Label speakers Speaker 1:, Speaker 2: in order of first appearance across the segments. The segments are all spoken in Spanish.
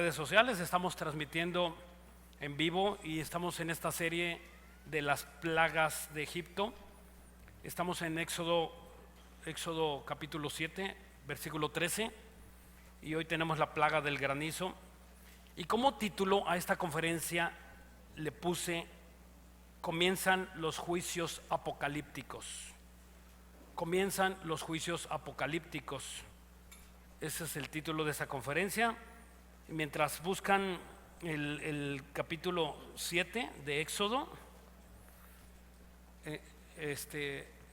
Speaker 1: redes sociales, estamos transmitiendo en vivo y estamos en esta serie de las plagas de Egipto. Estamos en Éxodo capítulo 7, versículo 13, y hoy tenemos la plaga del granizo. Y como título a esta conferencia le puse: comienzan los juicios apocalípticos. Comienzan los juicios apocalípticos. Ese es el título de esa conferencia. Mientras buscan el capítulo 7 de Éxodo,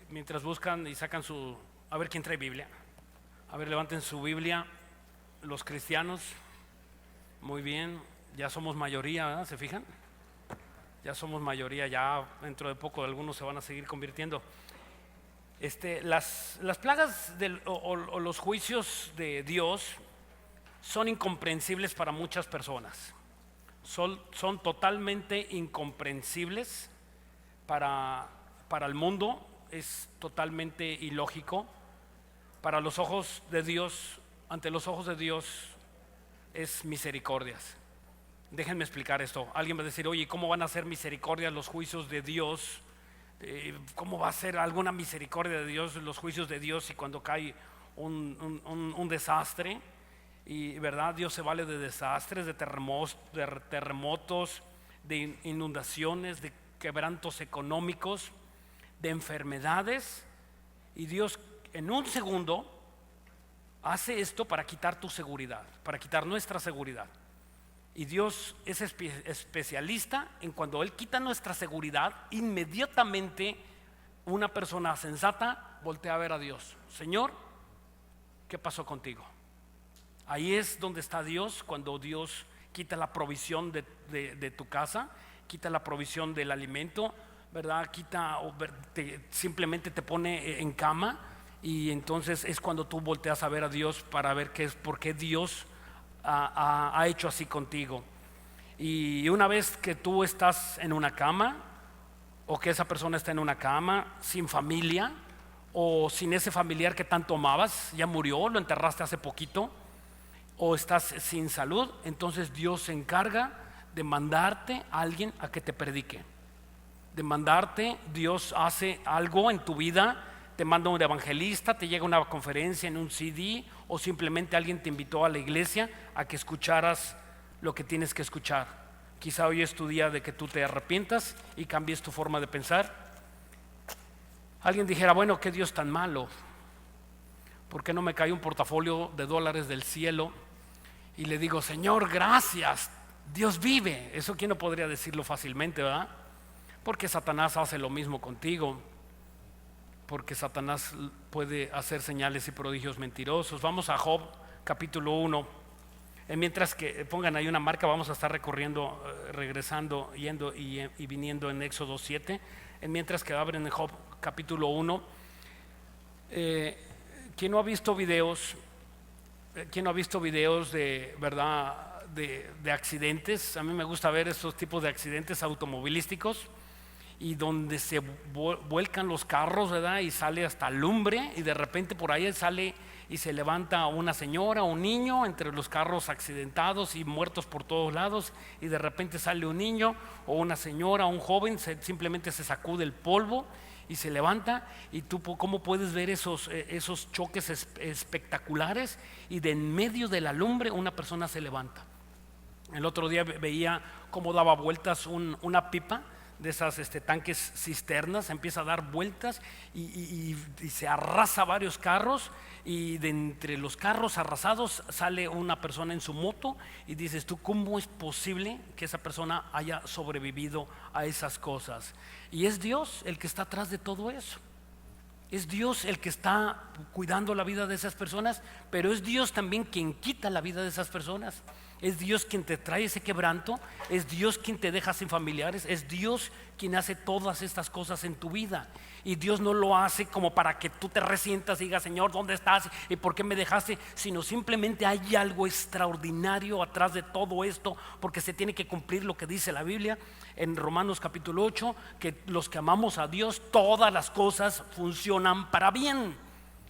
Speaker 1: mientras buscan y sacan su... A ver quién trae Biblia. A ver, levanten su Biblia los cristianos. Muy bien, ya somos mayoría, ¿verdad? ¿Se fijan? Ya somos mayoría, ya dentro de poco algunos se van a seguir convirtiendo. Las plagas o los juicios de Dios son incomprensibles para muchas personas. Son totalmente incomprensibles para el mundo. Es totalmente ilógico. Para los ojos de Dios, ante los ojos de Dios, es misericordias. Déjenme explicar esto. Alguien va a decir: oye, ¿cómo van a ser misericordias los juicios de Dios? ¿Cómo va a ser alguna misericordia de Dios los juicios de Dios? Y cuando cae un desastre, y verdad, Dios se vale de desastres, de terremotos, de inundaciones, de quebrantos económicos, de enfermedades, y Dios en un segundo hace esto para quitar tu seguridad, para quitar nuestra seguridad. Y Dios es especialista en cuando Él quita nuestra seguridad, inmediatamente una persona sensata voltea a ver a Dios. Señor, ¿qué pasó contigo? Ahí es donde está Dios, cuando Dios quita la provisión de tu casa, quita la provisión del alimento, ¿verdad? Simplemente te pone en cama, y entonces es cuando tú volteas a ver a Dios para ver por qué Dios ha hecho así contigo. Y una vez que tú estás en una cama, o que esa persona está en una cama sin familia, o sin ese familiar que tanto amabas, ya murió, lo enterraste hace poquito, o estás sin salud, entonces Dios se encarga de mandarte a alguien a que te predique, de mandarte. Dios hace algo en tu vida, te manda un evangelista, te llega una conferencia en un CD, o simplemente alguien te invitó a la iglesia a que escucharas lo que tienes que escuchar. Quizá hoy es tu día de que tú te arrepientas y cambies tu forma de pensar. Alguien dijera: bueno, qué Dios tan malo, ¿por qué no me cae un portafolio de dólares del cielo? Y le digo: Señor, gracias, Dios vive. Eso quién no podría decirlo fácilmente, ¿verdad? Porque Satanás hace lo mismo contigo, porque Satanás puede hacer señales y prodigios mentirosos. Vamos a Job capítulo 1. Mientras que pongan ahí una marca, vamos a estar regresando, yendo y viniendo en Éxodo 7. Mientras que abren en Job capítulo 1. ¿Quién no ha visto videos? ¿Quién no ha visto videos de verdad de accidentes? A mí me gusta ver estos tipos de accidentes automovilísticos, y donde se vuelcan los carros, ¿verdad? Y sale hasta lumbre, y de repente por ahí sale y se levanta una señora o un niño entre los carros accidentados y muertos por todos lados, y de repente sale un niño o una señora o un joven, simplemente se sacude el polvo y se levanta. Y tú, ¿cómo puedes ver esos choques espectaculares? Y de en medio de la lumbre una persona se levanta. El otro día veía cómo daba vueltas una pipa de esas tanques cisternas, empieza a dar vueltas y se arrasa varios carros, y de entre los carros arrasados sale una persona en su moto, y dices tú: ¿cómo es posible que esa persona haya sobrevivido a esas cosas? Y es Dios el que está atrás de todo eso. Es Dios el que está cuidando la vida de esas personas, pero es Dios también quien quita la vida de esas personas. Es Dios quien te trae ese quebranto, es Dios quien te deja sin familiares, es Dios quien hace todas estas cosas en tu vida. Y Dios no lo hace como para que tú te resientas y digas: Señor, ¿dónde estás? ¿Y por qué me dejaste? Sino simplemente hay algo extraordinario atrás de todo esto, porque se tiene que cumplir lo que dice la Biblia en Romanos capítulo 8, que los que amamos a Dios, todas las cosas funcionan para bien.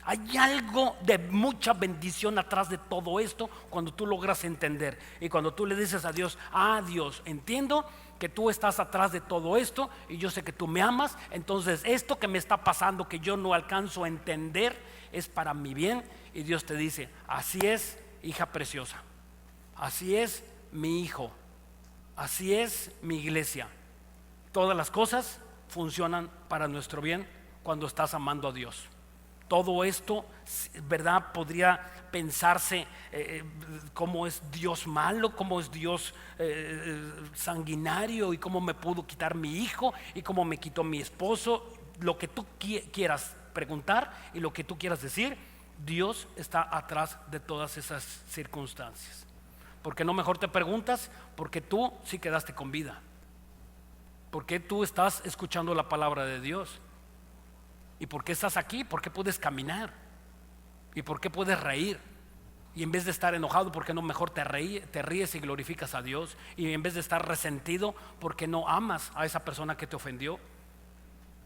Speaker 1: Hay algo de mucha bendición atrás de todo esto cuando tú logras entender y cuando tú le dices a Dios: Dios, entiendo que tú estás atrás de todo esto y yo sé que tú me amas, entonces esto que me está pasando que yo no alcanzo a entender es para mi bien. Y Dios te dice: así es, hija preciosa, así es, mi hijo, así es, mi iglesia. Todas las cosas funcionan para nuestro bien cuando estás amando a Dios. Todo esto, ¿verdad? Podría pensarse cómo es Dios malo, cómo es Dios sanguinario, y cómo me pudo quitar mi hijo y cómo me quitó mi esposo. Lo que tú quieras preguntar y lo que tú quieras decir, Dios está atrás de todas esas circunstancias. ¿Por qué no mejor te preguntas? Porque tú sí quedaste con vida. ¿Por qué tú estás escuchando la palabra de Dios? ¿Y por qué estás aquí? ¿Por qué puedes caminar? ¿Y por qué puedes reír? Y en vez de estar enojado, ¿por qué no mejor te ríes y glorificas a Dios? Y en vez de estar resentido, ¿por qué no amas a esa persona que te ofendió?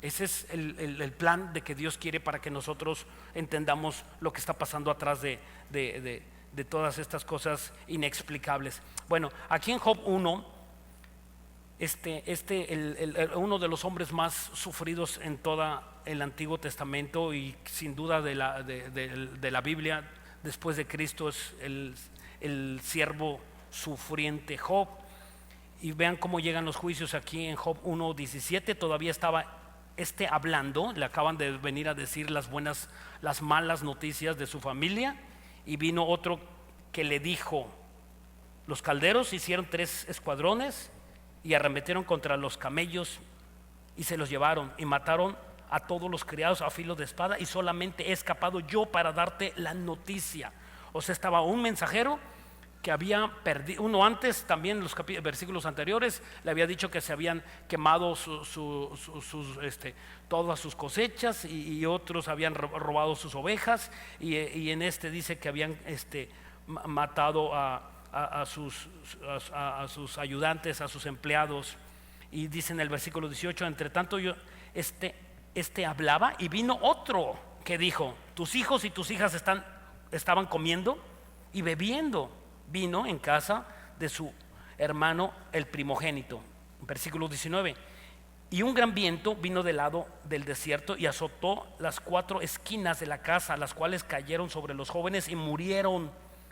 Speaker 1: Ese es el plan de que Dios quiere para que nosotros entendamos lo que está pasando atrás de todas estas cosas inexplicables. Bueno, aquí en Job 1, uno de los hombres más sufridos en todo el Antiguo Testamento y sin duda de la Biblia después de Cristo, es el siervo sufriente Job. Y vean cómo llegan los juicios aquí en Job 1:17. Todavía estaba hablando, le acaban de venir a decir las malas noticias de su familia, y vino otro que le dijo: los calderos hicieron 3 escuadrones y arremetieron contra los camellos y se los llevaron y mataron a todos los criados a filo de espada, y solamente he escapado yo para darte la noticia. O sea, estaba un mensajero que había perdido. Uno antes, también en los versículos anteriores, le había dicho que se habían quemado todas sus cosechas, y otros habían robado sus ovejas, y en dice que habían matado a sus ayudantes, a sus empleados. Y dice en el versículo 18: entre tanto hablaba, y vino otro que dijo: tus hijos y tus hijas estaban comiendo y bebiendo vino en casa de su hermano el primogénito. Versículo 19: y un gran viento vino del lado del desierto y azotó las 4 esquinas de la casa, las cuales cayeron sobre los jóvenes y murieron.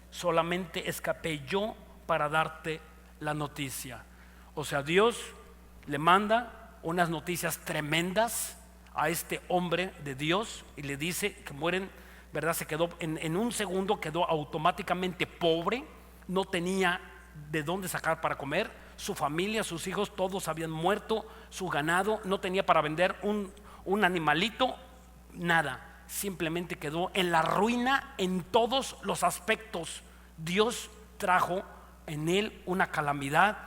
Speaker 1: Solamente escapé yo para darte la noticia. O sea, Dios le manda unas noticias tremendas a este hombre de Dios y le dice que mueren, ¿verdad? Se quedó en un segundo, quedó automáticamente pobre, no tenía de dónde sacar para comer, su familia, sus hijos, todos habían muerto, su ganado, no tenía para vender un animalito, nada. Simplemente quedó en la ruina en todos los aspectos. Dios trajo en él una calamidad,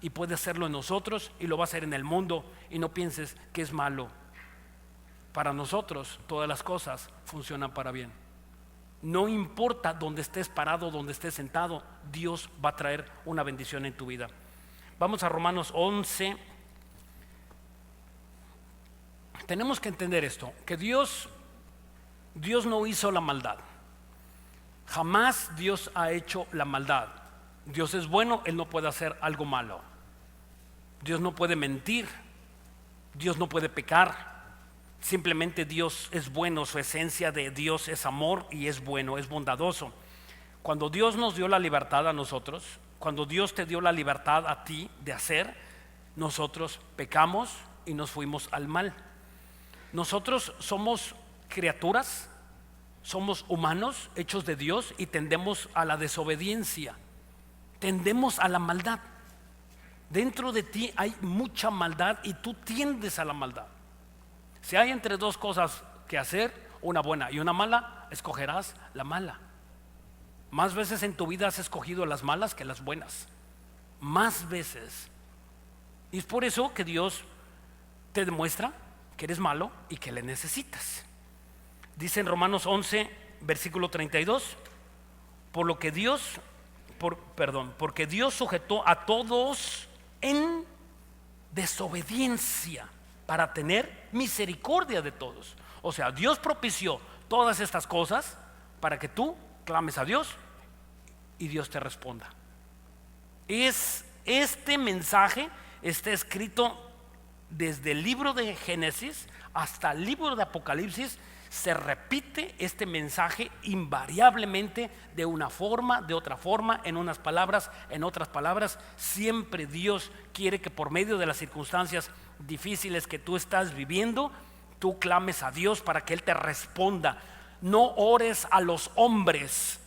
Speaker 1: y puede hacerlo en nosotros y lo va a hacer en el mundo. Y no pienses que es malo. Para nosotros todas las cosas funcionan para bien. No importa dónde estés parado, dónde estés sentado, Dios va a traer una bendición en tu vida. Vamos a Romanos 11. Tenemos que entender esto, que Dios no hizo la maldad. Jamás Dios ha hecho la maldad. Dios es bueno, Él no puede hacer algo malo. Dios no puede mentir, Dios no puede pecar. Simplemente Dios es bueno, su esencia de Dios es amor y es bueno, es bondadoso. Cuando Dios nos dio la libertad a nosotros, cuando Dios te dio la libertad a ti de hacer, nosotros pecamos y nos fuimos al mal. Nosotros somos criaturas, somos humanos hechos de Dios y tendemos a la desobediencia, tendemos a la maldad. Dentro de ti hay mucha maldad y tú tiendes a la maldad. Si hay entre 2 cosas que hacer, una buena y una mala, escogerás la mala. Más veces en tu vida has escogido las malas que las buenas, más veces. Y es por eso que Dios te demuestra que eres malo y que le necesitas. Dice en Romanos 11, versículo 32: porque Dios sujetó a todos en desobediencia para tener misericordia de todos. O sea, Dios propició todas estas cosas para que tú clames a Dios y Dios te responda. Este mensaje está escrito desde el libro de Génesis hasta el libro de Apocalipsis. Se repite este mensaje invariablemente, de una forma, de otra forma, en unas palabras, en otras palabras. Siempre Dios quiere que por medio de las circunstancias difíciles que tú estás viviendo, tú clames a Dios para que Él te responda. No ores a los hombres,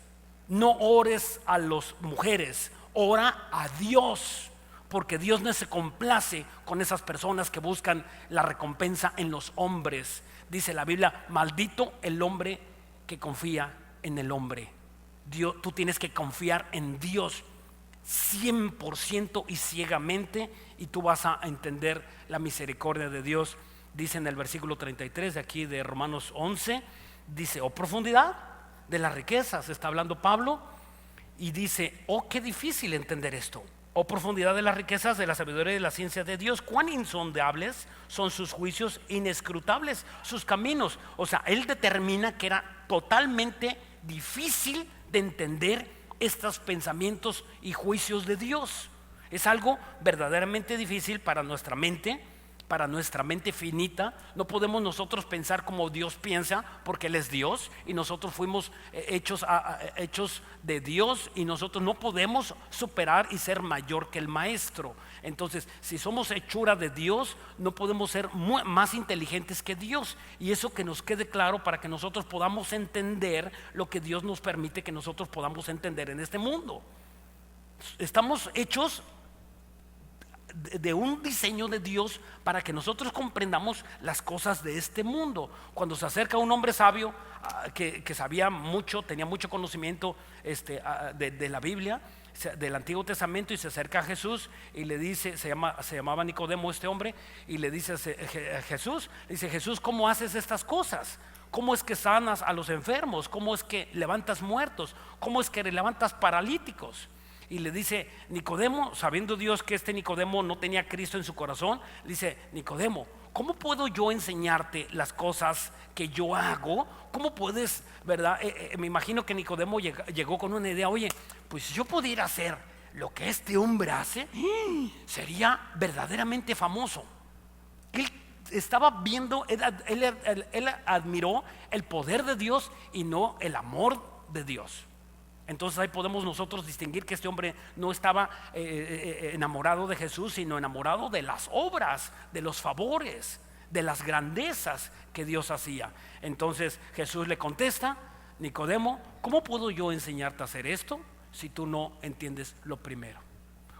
Speaker 1: no ores a las mujeres, ora a Dios, porque Dios no se complace con esas personas que buscan la recompensa en los hombres. Dice la Biblia: maldito el hombre que confía en el hombre. Dios, tú tienes que confiar en Dios 100% y ciegamente, y tú vas a entender la misericordia de Dios. Dice en el versículo 33 de aquí de Romanos 11, dice: oh profundidad de las riquezas, está hablando Pablo, y dice: oh qué difícil entender esto. Oh profundidad de las riquezas de la sabiduría y de la ciencia de Dios, cuán insondables son sus juicios, inescrutables sus caminos. O sea, Él determina que era totalmente difícil de entender estos pensamientos y juicios de Dios. Es algo verdaderamente difícil para nuestra mente finita. No podemos nosotros pensar como Dios piensa, porque Él es Dios y nosotros fuimos hechos de Dios, y nosotros no podemos superar y ser mayor que el Maestro. Entonces, si somos hechura de Dios, no podemos ser más inteligentes que Dios, y eso que nos quede claro para que nosotros podamos entender lo que Dios nos permite que nosotros podamos entender en este mundo. Estamos hechos de un diseño de Dios para que nosotros comprendamos las cosas de este mundo. Cuando se acerca un hombre sabio que sabía mucho, tenía mucho conocimiento de la Biblia, del Antiguo Testamento, y se acerca a Jesús y le dice, se llamaba Nicodemo este hombre, y le dice a Jesús, ¿cómo haces estas cosas? ¿Cómo es que sanas a los enfermos? ¿Cómo es que levantas muertos? ¿Cómo es que levantas paralíticos? Y le dice Nicodemo, sabiendo Dios que Nicodemo no tenía a Cristo en su corazón, le dice: Nicodemo, ¿cómo puedo yo enseñarte las cosas que yo hago? ¿Cómo puedes, verdad? Me imagino que Nicodemo llegó con una idea: oye, pues si yo pudiera hacer lo que este hombre hace, sería verdaderamente famoso. Él estaba viendo, él admiró el poder de Dios y no el amor de Dios. Entonces ahí podemos nosotros distinguir que este hombre no estaba enamorado de Jesús, sino enamorado de las obras, de los favores, de las grandezas que Dios hacía. Entonces Jesús le contesta: Nicodemo, ¿cómo puedo yo enseñarte a hacer esto si tú no entiendes lo primero?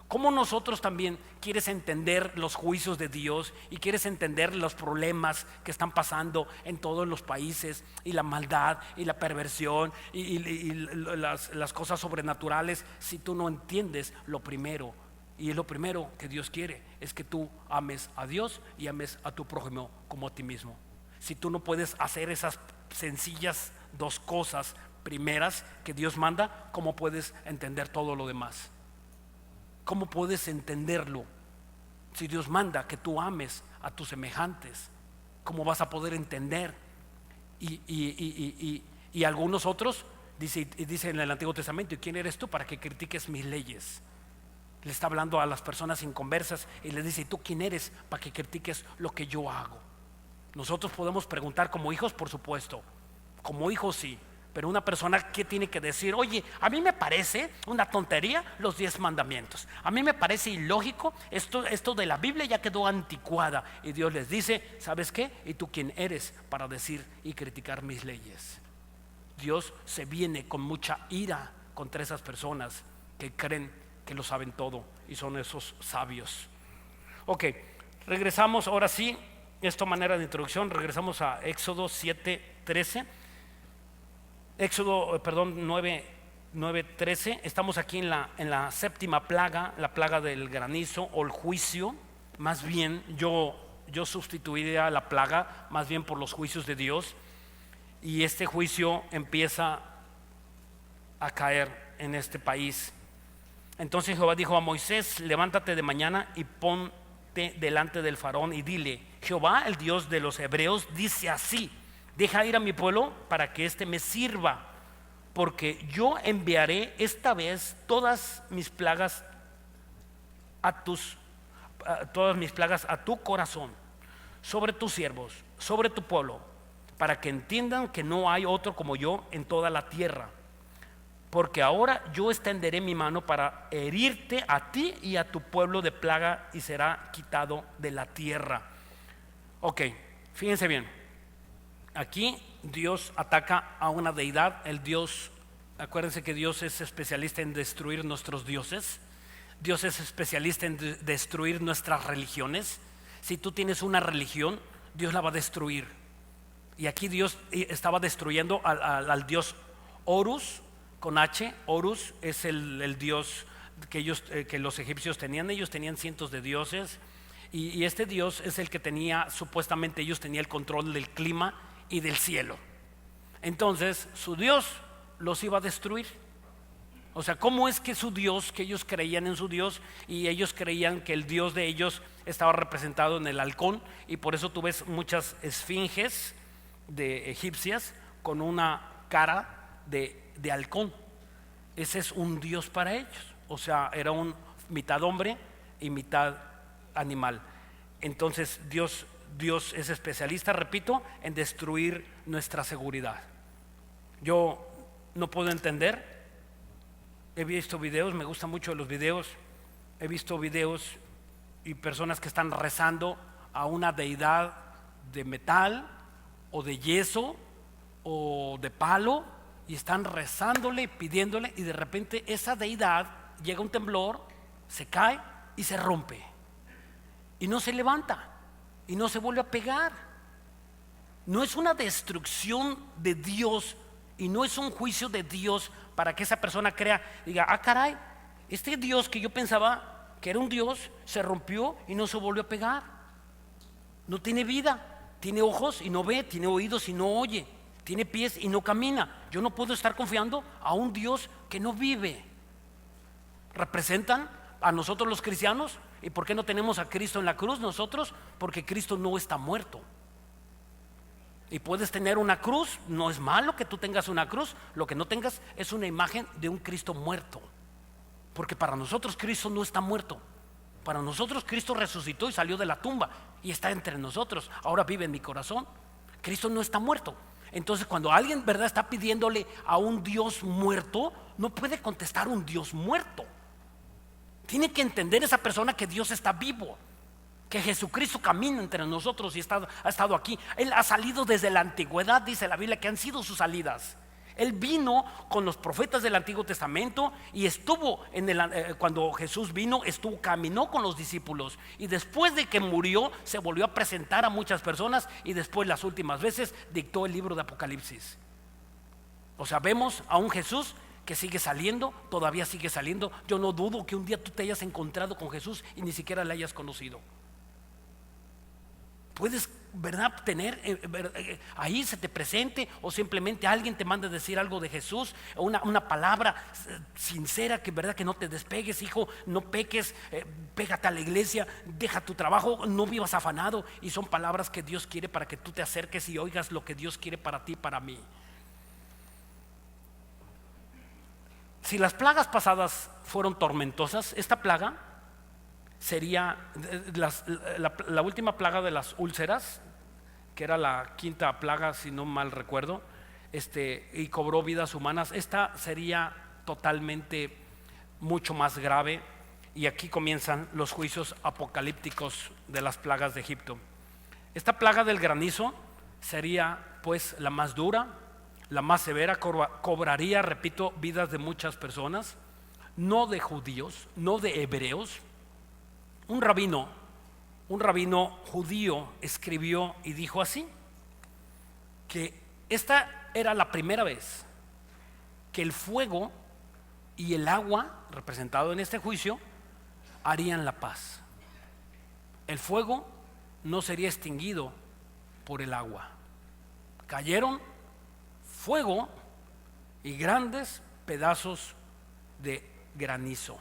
Speaker 1: ¿Cómo nosotros también quieres entender los juicios de Dios y quieres entender los problemas que están pasando en todos los países, y la maldad y la perversión y las cosas sobrenaturales, si tú no entiendes lo primero? Y es lo primero que Dios quiere, es que tú ames a Dios y ames a tu prójimo como a ti mismo. Si tú no puedes hacer esas sencillas dos cosas primeras que Dios manda, ¿cómo puedes entender todo lo demás? ¿Cómo puedes entenderlo? Si Dios manda que tú ames a tus semejantes, ¿cómo vas a poder entender? Y algunos otros dice en el Antiguo Testamento: ¿y quién eres tú para que critiques mis leyes? Le está hablando a las personas inconversas y le dice: ¿y tú quién eres para que critiques lo que yo hago? Nosotros podemos preguntar como hijos, por supuesto, como hijos sí. Pero una persona que tiene que decir: oye, a mí me parece una tontería los 10 mandamientos, a mí me parece ilógico, esto de la Biblia ya quedó anticuada. Y Dios les dice: ¿sabes qué? ¿Y tú quién eres para decir y criticar mis leyes? Dios se viene con mucha ira contra esas personas que creen que lo saben todo y son esos sabios. Ok, regresamos ahora sí, esta manera de introducción, regresamos a Éxodo 7:13. Éxodo, 9:13. Estamos aquí en la séptima plaga, la plaga del granizo o el juicio. Más bien yo sustituiría la plaga más bien por los juicios de Dios, y este juicio empieza a caer en este país. Entonces Jehová dijo a Moisés: levántate de mañana y ponte delante del faraón y dile: Jehová, el Dios de los hebreos, dice así: Deja ir a mi pueblo para que éste me sirva, porque yo enviaré esta vez todas mis plagas a tu corazón, sobre tus siervos, sobre tu pueblo, para que entiendan que no hay otro como yo en toda la tierra. Porque ahora yo extenderé mi mano para herirte a ti y a tu pueblo de plaga, y será quitado de la tierra. Ok, fíjense bien. Aquí Dios ataca a una deidad, el Dios. Acuérdense que Dios es especialista en destruir nuestros dioses. Dios es especialista en destruir nuestras religiones. Si tú tienes una religión, Dios la va a destruir. Y aquí Dios estaba destruyendo al dios Horus, con H. Horus es el dios que los egipcios tenían. Ellos tenían cientos de dioses, y este dios es el que tenía, supuestamente ellos tenían el control del clima y del cielo. Entonces su dios los iba a destruir. O sea, ¿cómo es que su dios, que ellos creían en su dios, y ellos creían que el dios de ellos estaba representado en el halcón? Y por eso tú ves muchas esfinges de egipcias con una cara de halcón. Ese es un dios para ellos. O sea, era un mitad hombre y mitad animal. Entonces Dios es especialista, repito, en destruir nuestra seguridad. Yo no puedo entender. He visto videos, me gustan mucho los videos. He visto videos y personas que están rezando a una deidad de metal o de yeso o de palo, y están rezándole, pidiéndole, y de repente esa deidad llega un temblor, se cae y se rompe, y no se levanta y no se vuelve a pegar. No es una destrucción de Dios y no es un juicio de Dios para que esa persona diga, ah, caray, este Dios que yo pensaba que era un Dios se rompió y no se volvió a pegar. No tiene vida, tiene ojos y no ve, tiene oídos y no oye, tiene pies y no camina. Yo no puedo estar confiando a un Dios que no vive. ¿Representan a nosotros los cristianos? ¿Y por qué no tenemos a Cristo en la cruz nosotros? Porque Cristo no está muerto. Y puedes tener una cruz, no es malo que tú tengas una cruz, lo que no tengas es una imagen de un Cristo muerto. Porque para nosotros Cristo no está muerto. Para nosotros Cristo resucitó y salió de la tumba y está entre nosotros. Ahora vive en mi corazón. Cristo no está muerto. Entonces, cuando alguien, ¿verdad?, está pidiéndole a un Dios muerto, no puede contestar un Dios muerto. Tiene que entender esa persona que Dios está vivo, que Jesucristo camina entre nosotros y ha estado aquí. Él ha salido desde la antigüedad, dice la Biblia, que han sido sus salidas. Él vino con los profetas del Antiguo Testamento y estuvo cuando Jesús vino, caminó con los discípulos, y después de que murió se volvió a presentar a muchas personas, y después, las últimas veces, dictó el libro de Apocalipsis. O sea, vemos a un Jesús que sigue saliendo, todavía sigue saliendo. Yo no dudo que un día tú te hayas encontrado con Jesús y ni siquiera le hayas conocido. Puedes, ¿verdad?, tener ahí se te presente, o simplemente alguien te manda a decir algo de Jesús, una palabra sincera, que verdad que no te despegues, hijo, no peques, pégate a la iglesia, deja tu trabajo, no vivas afanado. Y son palabras que Dios quiere para que tú te acerques y oigas lo que Dios quiere para ti, para mí. Si las plagas pasadas fueron tormentosas, esta plaga sería la última plaga de las úlceras, que era la quinta plaga, si no mal recuerdo, y cobró vidas humanas. Esta sería totalmente mucho más grave, y aquí comienzan los juicios apocalípticos de las plagas de Egipto. Esta plaga del granizo sería pues la más dura, la más severa, cobraría, repito, vidas de muchas personas, no de judíos, no de hebreos. Un rabino judío escribió y dijo así, que esta era la primera vez que el fuego y el agua, representado en este juicio, harían la paz. El fuego no sería extinguido por el agua. Cayeron fuego y grandes pedazos de granizo.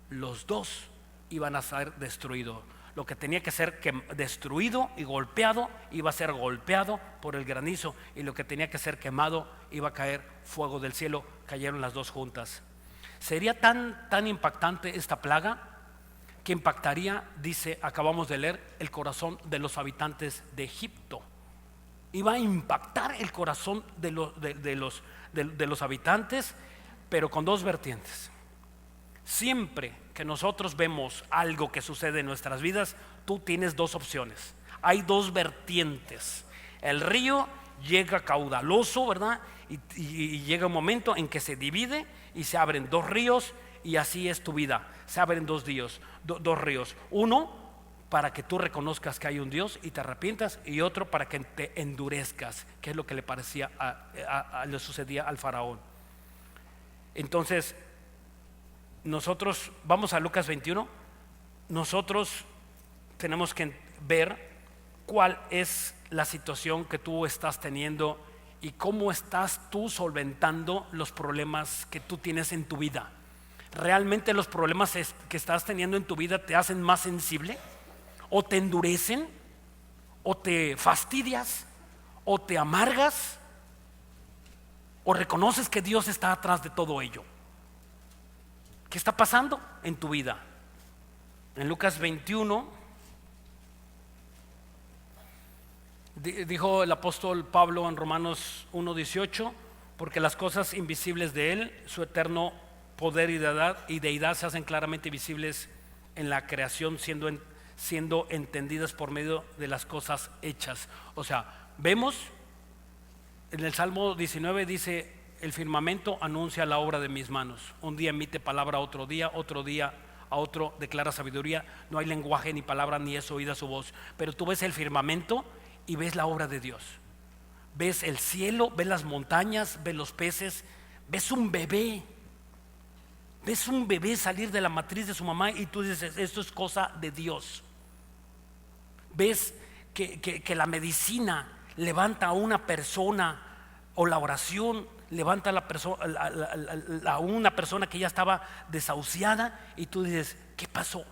Speaker 1: Los dos iban a ser destruidos. Lo que tenía que ser destruido y golpeado iba a ser golpeado por el granizo, y lo que tenía que ser quemado iba a caer fuego del cielo. Cayeron las dos juntas. Sería tan impactante esta plaga que impactaría, dice, acabamos de leer, el corazón de los habitantes de Egipto. Iba a impactar el corazón de los habitantes, pero con dos vertientes. Siempre que nosotros vemos algo que sucede en nuestras vidas, tú tienes dos opciones. Hay dos vertientes. El río llega caudaloso, ¿verdad? Y llega un momento en que se divide y se abren dos ríos, y así es tu vida. Se abren dos ríos. Uno para que tú reconozcas que hay un Dios y te arrepientas, y otro para que te endurezcas, que es lo que le sucedía al faraón. Entonces, nosotros vamos a Lucas 21. Nosotros tenemos que ver cuál es la situación que tú estás teniendo y cómo estás tú solventando los problemas que tú tienes en tu vida. ¿Realmente los problemas que estás teniendo en tu vida te hacen más sensible? ¿O te endurecen? ¿O te fastidias? ¿O te amargas? ¿O reconoces que Dios está atrás de todo ello? ¿Qué está pasando en tu vida? En Lucas 21 dijo el apóstol Pablo en Romanos 1:18: porque las cosas invisibles de Él, su eterno poder y deidad se hacen claramente visibles en la creación, siendo entendidas por medio de las cosas hechas. O sea, vemos en el Salmo 19, dice: el firmamento anuncia la obra de mis manos. Un día emite palabra a otro día a otro declara sabiduría. No hay lenguaje ni palabra, ni es oída su voz. Pero tú ves el firmamento y ves la obra de Dios. Ves el cielo, ves las montañas, ves los peces, ves un bebé. Ves un bebé salir de la matriz de su mamá y tú dices: esto es cosa de Dios. Ves que la medicina levanta a una persona, o la oración levanta a una persona que ya estaba desahuciada, y tú dices: ¿qué pasó?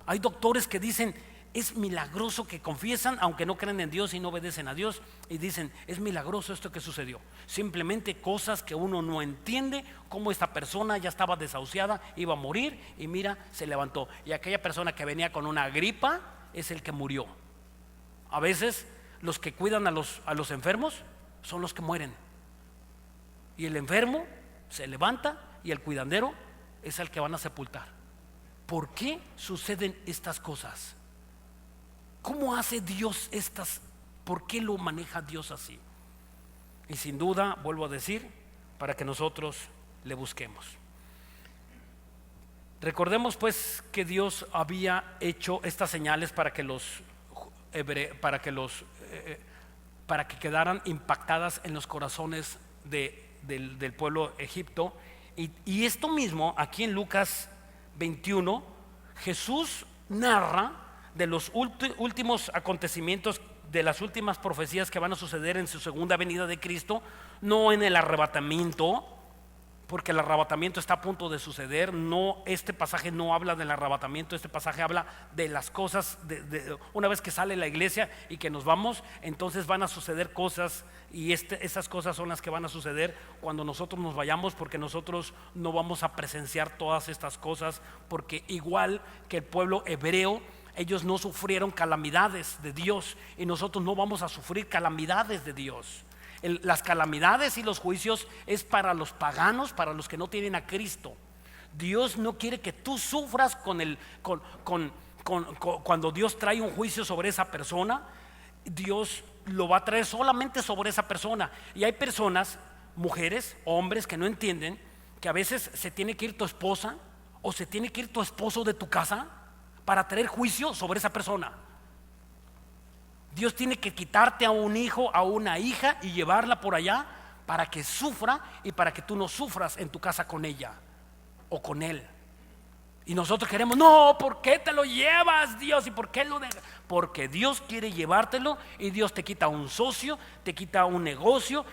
Speaker 1: Hay doctores que dicen: es milagroso, que confiesan aunque no creen en Dios y no obedecen a Dios, y dicen: es milagroso esto que sucedió. Simplemente cosas que uno no entiende, cómo esta persona ya estaba desahuciada, iba a morir, y mira, se levantó. Y aquella persona que venía con una gripa es el que murió. A veces los que cuidan a los enfermos son los que mueren, y el enfermo se levanta y el cuidandero es el que van a sepultar. ¿Por qué suceden estas cosas? ¿Cómo hace Dios estas? ¿Por qué lo maneja Dios así? Y sin duda, vuelvo a decir, para que nosotros le busquemos. Recordemos pues que Dios había hecho estas señales para que quedaran impactadas en los corazones del pueblo Egipto. Y esto mismo aquí en Lucas 21, Jesús narra de los últimos acontecimientos, de las últimas profecías que van a suceder en su segunda venida de Cristo, no en el arrebatamiento, porque el arrebatamiento está a punto de suceder. No, este pasaje no habla del arrebatamiento, este pasaje habla de las cosas una vez que sale la iglesia y que nos vamos, entonces van a suceder cosas, y esas cosas son las que van a suceder cuando nosotros nos vayamos, porque nosotros no vamos a presenciar todas estas cosas, porque igual que el pueblo hebreo, ellos no sufrieron calamidades de Dios, y nosotros no vamos a sufrir calamidades de Dios. Las calamidades y los juicios es para los paganos, para los que no tienen a Cristo. Dios no quiere que tú sufras cuando Dios trae un juicio sobre esa persona. Dios lo va a traer solamente sobre esa persona. Y hay personas, mujeres, hombres, que no entienden que a veces se tiene que ir tu esposa o se tiene que ir tu esposo de tu casa para traer juicio sobre esa persona. Dios tiene que quitarte a un hijo, a una hija, y llevarla por allá para que sufra, y para que tú no sufras en tu casa con ella o con él. Y nosotros queremos: no, ¿por qué te lo llevas, Dios? ¿Y por qué lo dejas? Porque Dios quiere llevártelo, y Dios te quita un socio, te quita un negocio,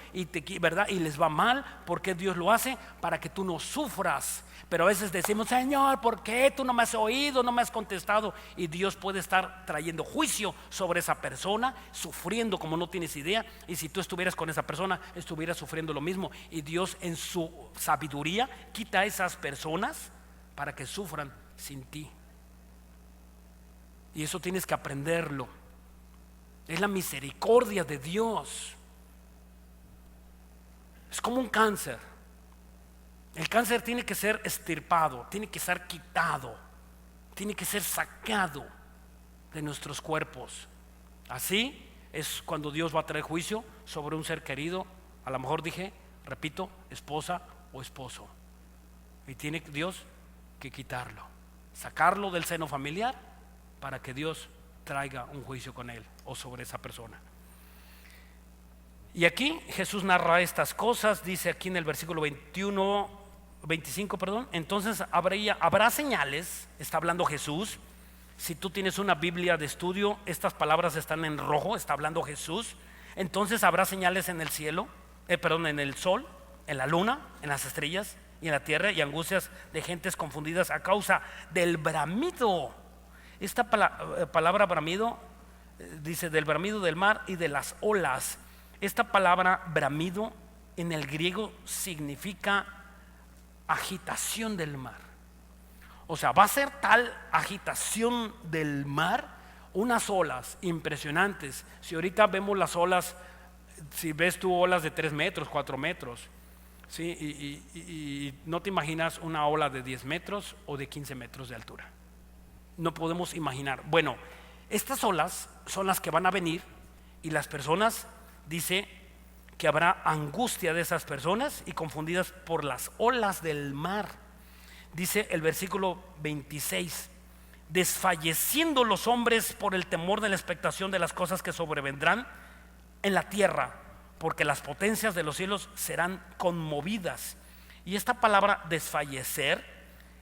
Speaker 1: ¿verdad? Y les va mal. ¿Por qué Dios lo hace? Para que tú no sufras. Pero a veces decimos: Señor, ¿por qué tú no me has oído, no me has contestado? Y Dios puede estar trayendo juicio sobre esa persona, sufriendo como no tienes idea. Y si tú estuvieras con esa persona, estuvieras sufriendo lo mismo. Y Dios en su sabiduría quita a esas personas para que sufran sin ti. Y eso tienes que aprenderlo. Es la misericordia de Dios. Es como un cáncer. El cáncer tiene que ser extirpado, tiene que ser quitado, tiene que ser sacado de nuestros cuerpos. Así es cuando Dios va a traer juicio sobre un ser querido. A lo mejor repito, esposa o esposo. Y tiene Dios que quitarlo, sacarlo del seno familiar para que Dios traiga un juicio con él o sobre esa persona. Y aquí Jesús narra estas cosas. Dice aquí en el versículo 25, entonces habrá señales. Está hablando Jesús. Si tú tienes una Biblia de estudio, estas palabras están en rojo. Está hablando Jesús. Entonces habrá señales en el cielo, en el sol, en la luna, en las estrellas y en la tierra, y angustias de gentes confundidas a causa del bramido. Esta palabra bramido dice del bramido del mar y de las olas. Esta palabra bramido en el griego significa agitación del mar. O sea, va a ser tal agitación del mar, unas olas impresionantes. Si ahorita vemos las olas, si ves tú olas de 3 metros, 4 metros, ¿sí? Y no te imaginas una ola de 10 metros o de 15 metros de altura. No podemos imaginar. Bueno, estas olas son las que van a venir, y las personas, dice que habrá angustia de esas personas y confundidas por las olas del mar. Dice el versículo 26: desfalleciendo los hombres por el temor de la expectación de las cosas que sobrevendrán en la tierra, porque las potencias de los cielos serán conmovidas. Y esta palabra desfallecer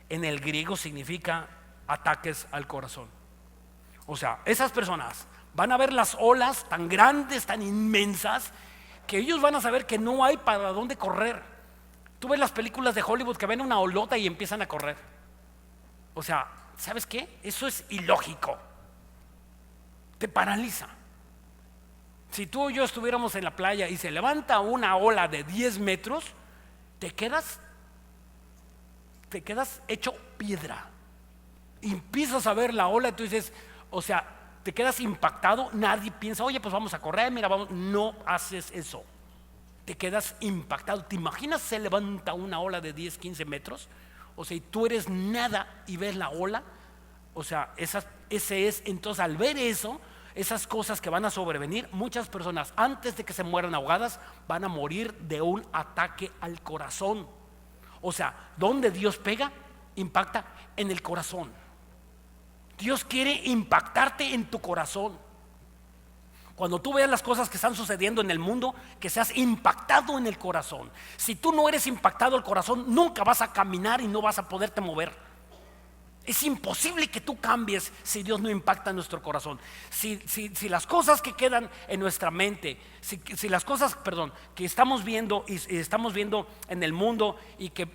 Speaker 1: en el griego significa ataques al corazón. O sea, esas personas van a ver las olas tan grandes, tan inmensas, que ellos van a saber que no hay para dónde correr. Tú ves las películas de Hollywood que ven una olota y empiezan a correr. O sea, ¿sabes qué? Eso es ilógico. Te paraliza. Si tú y yo estuviéramos en la playa y se levanta una ola de 10 metros, te quedas hecho piedra. Y empiezas a ver la ola y tú dices, o sea, te quedas impactado. Nadie piensa: oye, pues vamos a correr, mira, vamos. No haces eso. Te quedas impactado. ¿Te imaginas se levanta una ola de 10, 15 metros? O sea, y tú eres nada y ves la ola. O sea, ese es, entonces al ver eso, esas cosas que van a sobrevenir, muchas personas antes de que se mueran ahogadas van a morir de un ataque al corazón. O sea, donde Dios pega, impacta en el corazón. Dios quiere impactarte en tu corazón. Cuando tú veas las cosas que están sucediendo en el mundo, que seas impactado en el corazón. Si tú no eres impactado al corazón, nunca vas a caminar y no vas a poderte mover. Es imposible que tú cambies si Dios no impacta en nuestro corazón. Si las cosas que quedan en nuestra mente, si las cosas, que estamos viendo y estamos viendo en el mundo, y que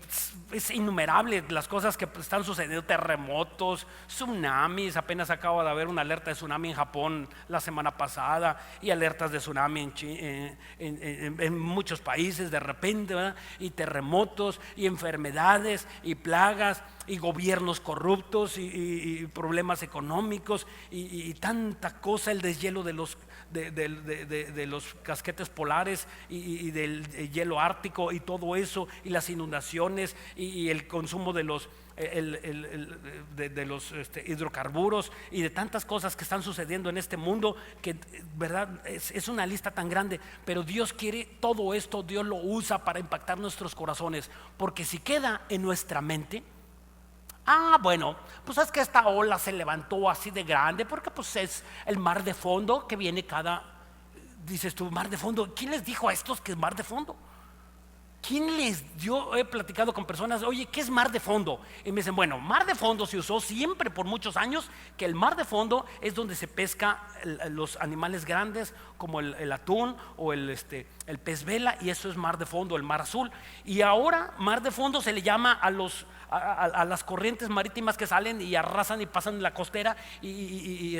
Speaker 1: es innumerable las cosas que están sucediendo, terremotos, tsunamis. Apenas acaba de haber una alerta de tsunami en Japón la semana pasada, y alertas de tsunami en muchos países de repente, ¿verdad? Y terremotos y enfermedades y plagas y gobiernos corruptos y problemas económicos y tanta cosa, el deshielo de los casquetes polares y del hielo ártico y todo eso, y las inundaciones y el consumo de los hidrocarburos y de tantas cosas que están sucediendo en este mundo, que verdad es una lista tan grande. Pero Dios quiere todo esto, Dios lo usa para impactar nuestros corazones, porque si queda en nuestra mente: bueno, pues es que esta ola se levantó así de grande porque pues es el mar de fondo que viene dices tú, mar de fondo. ¿Quién les dijo a estos que es mar de fondo? Yo he platicado con personas, oye, ¿qué es mar de fondo? Y me dicen, bueno, mar de fondo se usó siempre por muchos años, que el mar de fondo es donde se pesca los animales grandes como el atún o el pez vela, y eso es mar de fondo, el mar azul. Y ahora mar de fondo se le llama a las corrientes marítimas que salen y arrasan y pasan la costera y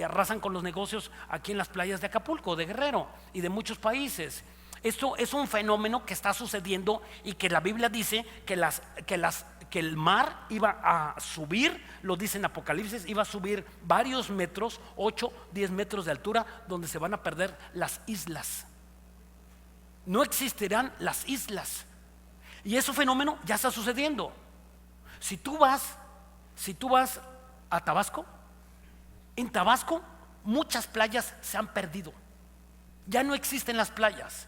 Speaker 1: arrasan con los negocios aquí en las playas de Acapulco, de Guerrero y de muchos países. Esto es un fenómeno que está sucediendo y que la Biblia dice que el mar iba a subir, lo dice en Apocalipsis, iba a subir varios metros, 8, 10 metros de altura, donde se van a perder las islas. No existirán las islas. Y ese fenómeno ya está sucediendo. Si tú vas a Tabasco, en Tabasco muchas playas se han perdido. Ya no existen las playas.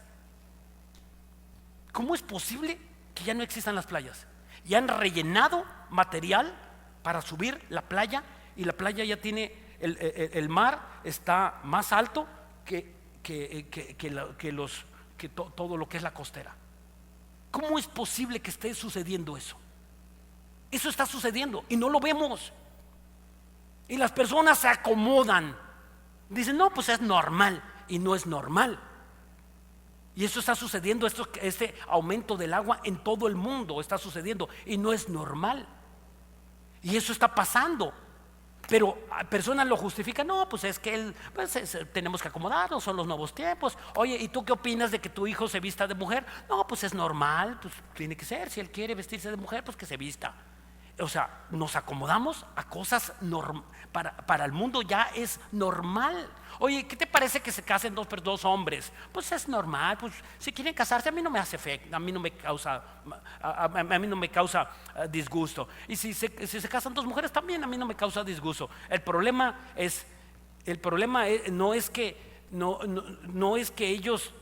Speaker 1: ¿Cómo es posible que ya no existan las playas? Ya han rellenado material para subir la playa, y la playa ya tiene, el mar está más alto que todo lo que es la costera. ¿Cómo es posible que esté sucediendo eso? Eso está sucediendo y no lo vemos. Y las personas se acomodan. Dicen, no, pues es normal, y no es normal. Y eso está sucediendo, este aumento del agua en todo el mundo está sucediendo y no es normal. Y eso está pasando. Pero personas lo justifican, no, pues es que tenemos que acomodarnos, son los nuevos tiempos. Oye, ¿y tú qué opinas de que tu hijo se vista de mujer? No, pues es normal, pues tiene que ser, si él quiere vestirse de mujer, pues que se vista. O sea, nos acomodamos a cosas para el mundo ya es normal. Oye, ¿qué te parece que se casen dos hombres? Pues es normal, pues si quieren casarse, a mí no me hace efecto, a mí no me causa disgusto. Y si se casan dos mujeres, también a mí no me causa disgusto. El problema no es que ellos,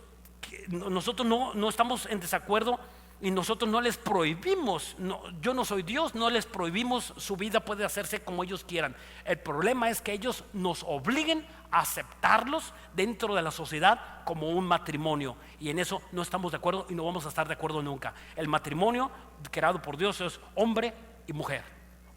Speaker 1: nosotros no estamos en desacuerdo. Y nosotros no les prohibimos, yo no soy Dios, no les prohibimos, su vida puede hacerse como ellos quieran. El problema es que ellos nos obliguen a aceptarlos dentro de la sociedad como un matrimonio, y en eso no estamos de acuerdo y no vamos a estar de acuerdo nunca. El matrimonio creado por Dios es hombre y mujer.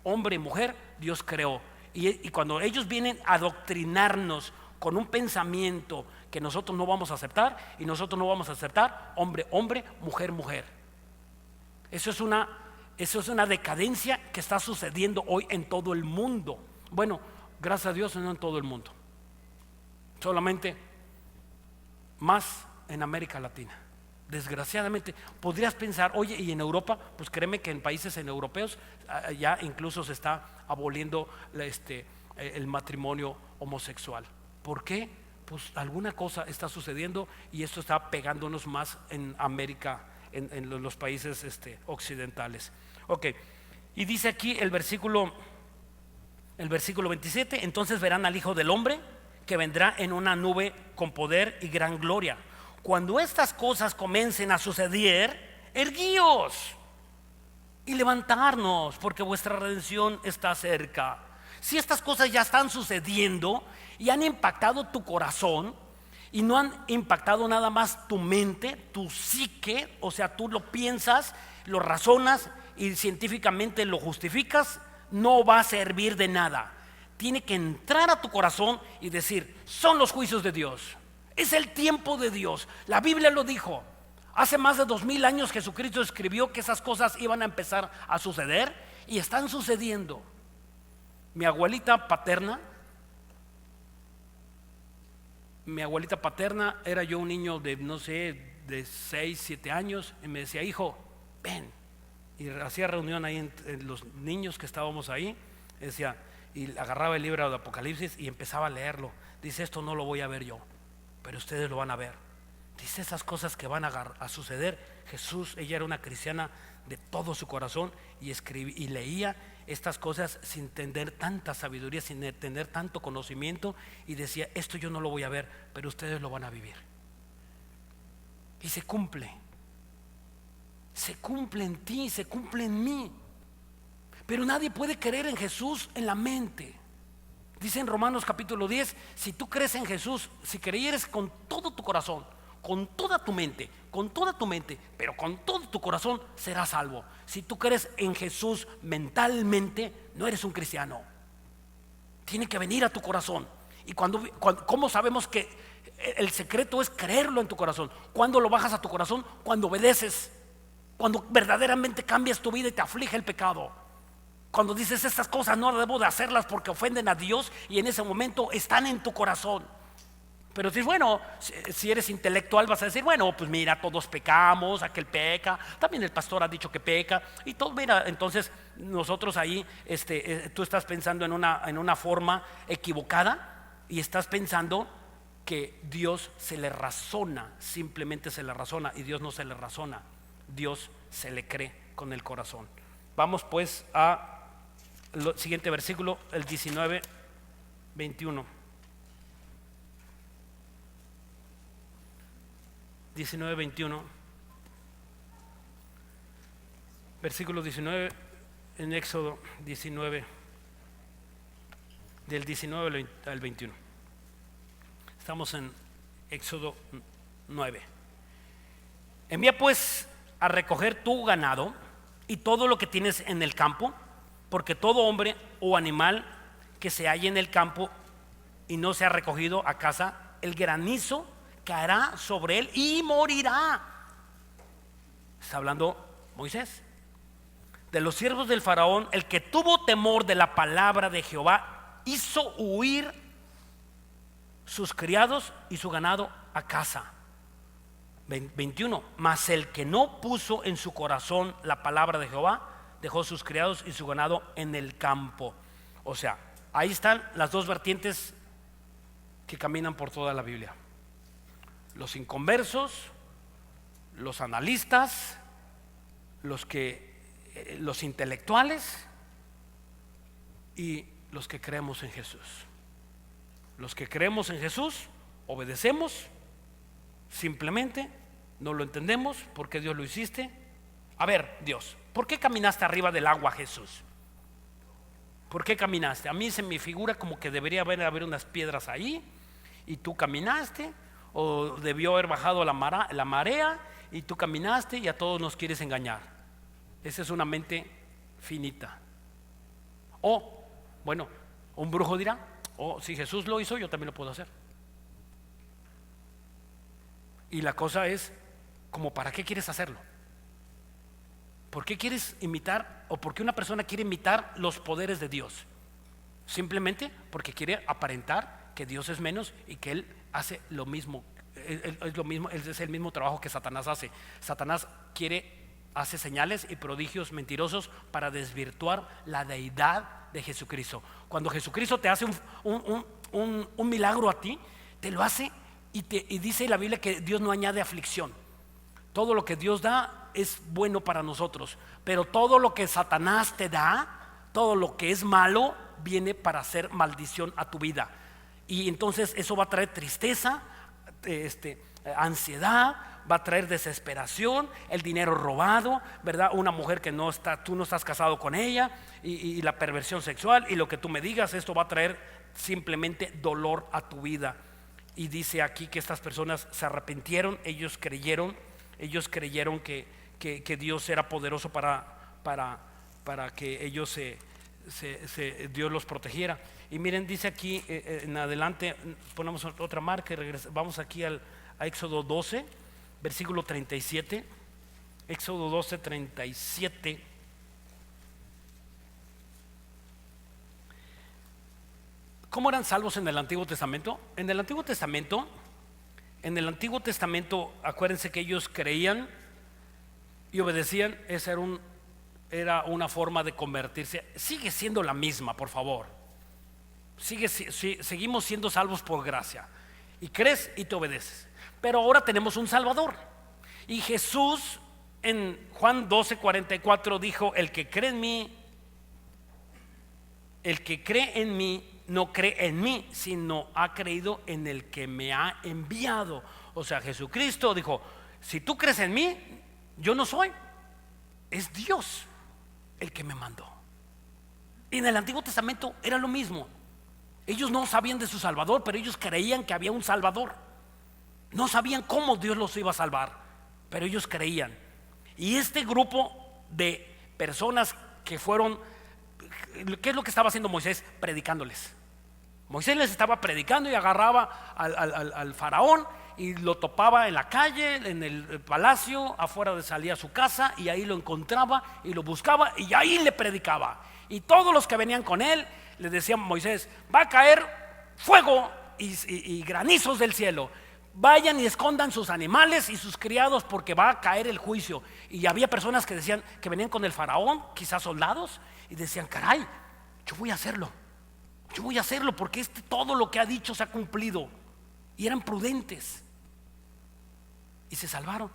Speaker 1: Hombre y mujer Dios creó, y cuando ellos vienen a adoctrinarnos con un pensamiento que nosotros no vamos a aceptar, y nosotros no vamos a aceptar hombre, hombre, mujer, mujer. Eso es una decadencia que está sucediendo hoy en todo el mundo. Bueno, gracias a Dios no en todo el mundo, solamente más en América Latina. Desgraciadamente, podrías pensar, oye, y en Europa, pues créeme que en países europeos ya incluso se está aboliendo el matrimonio homosexual. ¿Por qué? Pues alguna cosa está sucediendo, y esto está pegándonos más en América, en los países occidentales. Ok, y dice aquí el versículo 27, entonces verán al Hijo del Hombre que vendrá en una nube con poder y gran gloria. Cuando estas cosas comiencen a suceder, erguíos y levantarnos, porque vuestra redención está cerca. Si estas cosas ya están sucediendo y han impactado tu corazón, y no han impactado nada más tu mente, tu psique, o sea, tú lo piensas, lo razonas y científicamente lo justificas, no va a servir de nada. Tiene que entrar a tu corazón y decir, son los juicios de Dios, es el tiempo de Dios. La Biblia lo dijo. Hace más de 2000 años Jesucristo escribió que esas cosas iban a empezar a suceder, y están sucediendo. Mi abuelita paterna, era yo un niño de, no sé, de 6, 7 años, y me decía, hijo, ven. Y hacía reunión ahí en los niños que estábamos ahí, decía, y agarraba el libro de Apocalipsis y empezaba a leerlo. Dice, esto no lo voy a ver yo, pero ustedes lo van a ver. Dice, esas cosas que van a suceder. Ella era una cristiana de todo su corazón, y leía estas cosas sin tener tanta sabiduría, sin tener tanto conocimiento, y decía, esto yo no lo voy a ver, pero ustedes lo van a vivir. Y se cumple en ti, se cumple en mí. Pero nadie puede creer en Jesús en la mente. Dice en Romanos capítulo 10, si tú crees en Jesús, si creyeres con todo tu corazón, con toda tu mente, pero con todo tu corazón serás salvo. Si tú crees en Jesús mentalmente, no eres un cristiano. Tiene que venir a tu corazón. Y ¿cómo sabemos que el secreto es creerlo en tu corazón? ¿Cuándo lo bajas a tu corazón? Cuando obedeces, cuando verdaderamente cambias tu vida y te aflige el pecado. Cuando dices estas cosas no debo de hacerlas porque ofenden a Dios, y en ese momento están en tu corazón. Pero si bueno, si eres intelectual vas a decir, bueno, pues mira, todos pecamos, aquel peca, también el pastor ha dicho que peca, y todo, mira, entonces nosotros ahí, tú estás pensando en una forma equivocada, y estás pensando que Dios se le razona, simplemente se le razona, y Dios no se le razona, Dios se le cree con el corazón. Vamos pues a siguiente versículo, el 19, 21. 19, 21, versículo 19 en Éxodo 19, del 19 al 21. Estamos en Éxodo 9. Envía pues a recoger tu ganado y todo lo que tienes en el campo, porque todo hombre o animal que se halle en el campo y no sea recogido a casa, el granizo caerá sobre él y morirá. Está hablando Moisés. De los siervos del faraón, el que tuvo temor de la palabra de Jehová, hizo huir sus criados y su ganado a casa. 21. Mas el que no puso en su corazón la palabra de Jehová, dejó sus criados y su ganado en el campo. O sea, ahí están las dos vertientes que caminan por toda la Biblia: los inconversos, los analistas, los intelectuales y los que creemos en Jesús. Los que creemos en Jesús obedecemos, simplemente no lo entendemos. ¿Por qué Dios lo hiciste? A ver, Dios, ¿por qué caminaste arriba del agua, Jesús? ¿Por qué caminaste? A mí se me figura como que debería haber unas piedras ahí y tú caminaste, o debió haber bajado la marea y tú caminaste, y a todos nos quieres engañar. Esa es una mente finita. O bueno, un brujo dirá, si Jesús lo hizo, yo también lo puedo hacer. Y la cosa es, como, ¿para qué quieres hacerlo? ¿Por qué quieres imitar, o por qué una persona quiere imitar los poderes de Dios? Simplemente porque quiere aparentar que Dios es menos y que Él hace lo mismo. Es el mismo trabajo que Satanás hace. Satanás hace señales y prodigios mentirosos para desvirtuar la deidad de Jesucristo. Cuando Jesucristo te hace un milagro a ti, te lo hace y dice la Biblia que Dios no añade aflicción. Todo lo que Dios da es bueno para nosotros, pero todo lo que Satanás te da, todo lo que es malo, viene para hacer maldición a tu vida. Y entonces eso va a traer tristeza, ansiedad, va a traer desesperación, el dinero robado, ¿verdad? Una mujer que tú no estás casado con ella, y la perversión sexual, y lo que tú me digas, esto va a traer simplemente dolor a tu vida. Y dice aquí que estas personas se arrepintieron, ellos creyeron que Dios era poderoso para que ellos Dios los protegiera. Y miren, dice aquí en adelante, ponemos otra marca y vamos aquí a Éxodo 12, versículo 37. Éxodo 12, 37. ¿Cómo eran salvos en el Antiguo Testamento? En el Antiguo Testamento, acuérdense que ellos creían y obedecían. Esa era una forma de convertirse. Sigue siendo la misma, por favor. Seguimos siendo salvos por gracia. Y crees y te obedeces. Pero ahora tenemos un Salvador. Y Jesús en Juan 12, 44 dijo: el que cree en mí no cree en mí, sino ha creído en el que me ha enviado. O sea, Jesucristo dijo: si tú crees en mí, yo no soy, es Dios el que me mandó. Y en el Antiguo Testamento era lo mismo. Ellos no sabían de su Salvador, pero ellos creían que había un Salvador. No sabían cómo Dios los iba a salvar, pero ellos creían. Y este grupo de personas que fueron, ¿qué es lo que estaba haciendo Moisés? Predicándoles. Moisés les estaba predicando y agarraba al faraón y lo topaba en la calle, en el palacio, afuera salía a su casa y ahí lo encontraba y lo buscaba y ahí le predicaba. Y todos los que venían con él le decían: Moisés, va a caer fuego y granizos del cielo. Vayan y escondan sus animales y sus criados porque va a caer el juicio. Y había personas que decían, que venían con el faraón, quizás soldados, y decían: caray, yo voy a hacerlo. Yo voy a hacerlo porque todo lo que ha dicho se ha cumplido. Y eran prudentes y se salvaron.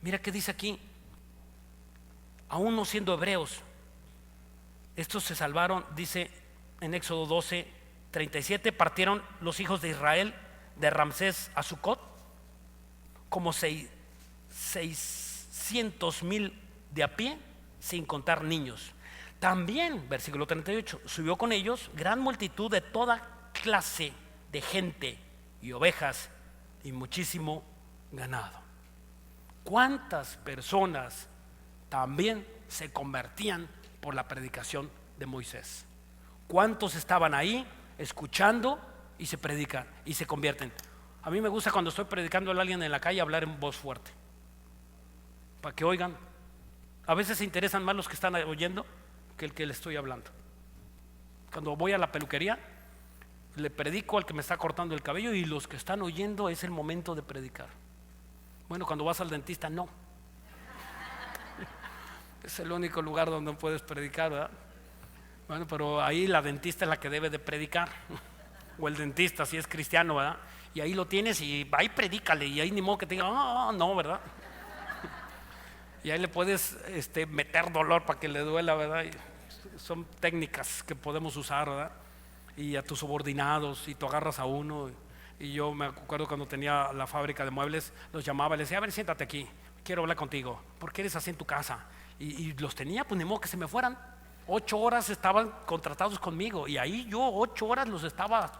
Speaker 1: Mira qué dice aquí: aún no siendo hebreos, estos se salvaron. Dice en Éxodo 12:37, partieron los hijos de Israel de Ramsés a Sucot, como 600,000 de a pie, sin contar niños. También, versículo 38, subió con ellos gran multitud de toda clase de gente y ovejas y muchísimo ganado. ¿Cuántas personas también se convertían por la predicación de Moisés? ¿Cuántos estaban ahí escuchando y se predican y se convierten? A mí me gusta cuando estoy predicando a alguien en la calle hablar en voz fuerte, para que oigan. A veces se interesan más los que están oyendo que el que le estoy hablando. Cuando voy a la peluquería, le predico al que me está cortando el cabello y los que están oyendo es el momento de predicar. Bueno, cuando vas al dentista, no. Es el único lugar donde puedes predicar, ¿verdad? Bueno, pero ahí la dentista es la que debe de predicar, o el dentista si es cristiano, ¿verdad? Y ahí lo tienes y ahí predícale, y ahí ni modo que te diga: no, ¿verdad? Y ahí le puedes meter dolor para que le duela, ¿verdad? Y son técnicas que podemos usar, ¿verdad? Y a tus subordinados, y tú agarras a uno. Y yo me acuerdo cuando tenía la fábrica de muebles, los llamaba y les decía: a ver, siéntate aquí, quiero hablar contigo. ¿Por qué eres así en tu casa? Y los tenía, pues ni modo que se me fueran. 8 horas estaban contratados conmigo y ahí yo 8 horas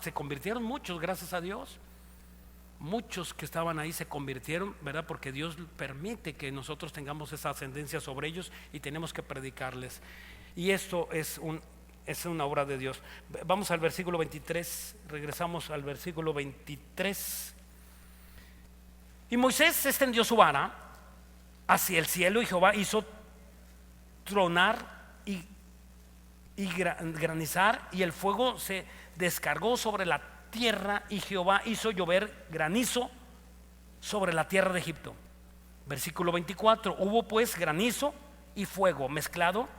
Speaker 1: se convirtieron muchos, gracias a Dios. Muchos que estaban ahí se convirtieron, ¿verdad? Porque Dios permite que nosotros tengamos esa ascendencia sobre ellos y tenemos que predicarles. Y esto es una obra de Dios. Vamos al versículo 23, regresamos al versículo 23. Y Moisés extendió su vara hacia el cielo y Jehová hizo tronar y granizar, y el fuego se descargó sobre la tierra, y Jehová hizo llover granizo sobre la tierra de Egipto. Versículo 24, hubo pues granizo y fuego mezclado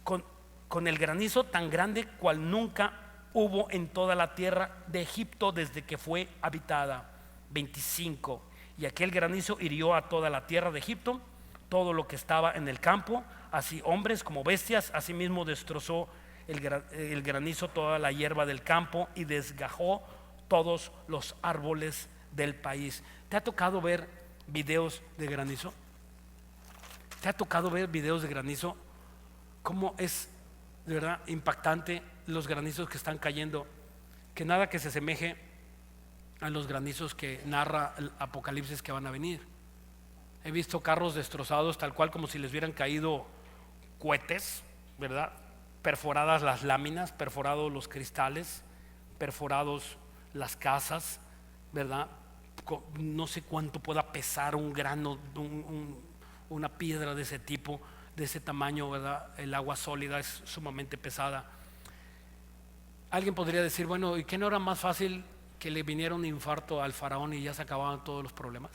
Speaker 1: con el granizo tan grande cual nunca hubo en toda la tierra de Egipto desde que fue habitada. 25, y aquel granizo hirió a toda la tierra de Egipto, todo lo que estaba en el campo, así hombres como bestias. Asimismo destrozó el granizo toda la hierba del campo y desgajó todos los árboles del país. ¿Te ha tocado ver videos de granizo? ¿Te ha tocado ver videos de granizo? ¿Cómo es de verdad impactante los granizos que están cayendo? Que nada que se asemeje a los granizos que narra el Apocalipsis que van a venir. He visto carros destrozados tal cual como si les hubieran caído cohetes, ¿verdad? Perforadas las láminas, perforados los cristales, perforados las casas, ¿verdad? No sé cuánto pueda pesar un grano, una piedra de ese tipo, de ese tamaño, ¿verdad? El agua sólida es sumamente pesada. Alguien podría decir: bueno, ¿y qué no era más fácil que le viniera un infarto al faraón y ya se acababan todos los problemas?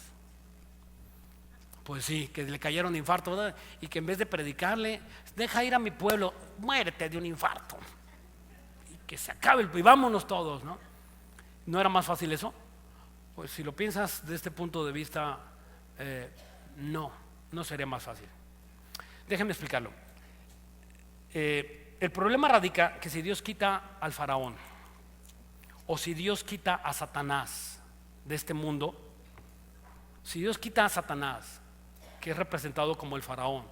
Speaker 1: Pues sí, que le cayera un infarto, ¿verdad? Y que en vez de predicarle: deja ir a mi pueblo, muérete de un infarto y que se acabe y vámonos todos, ¿no? ¿No era más fácil eso? Pues si lo piensas de este punto de vista, no sería más fácil. Déjenme explicarlo. El problema radica que si Dios quita al faraón, o si Dios quita a Satanás de este mundo, si Dios quita a Satanás, que es representado como el faraón,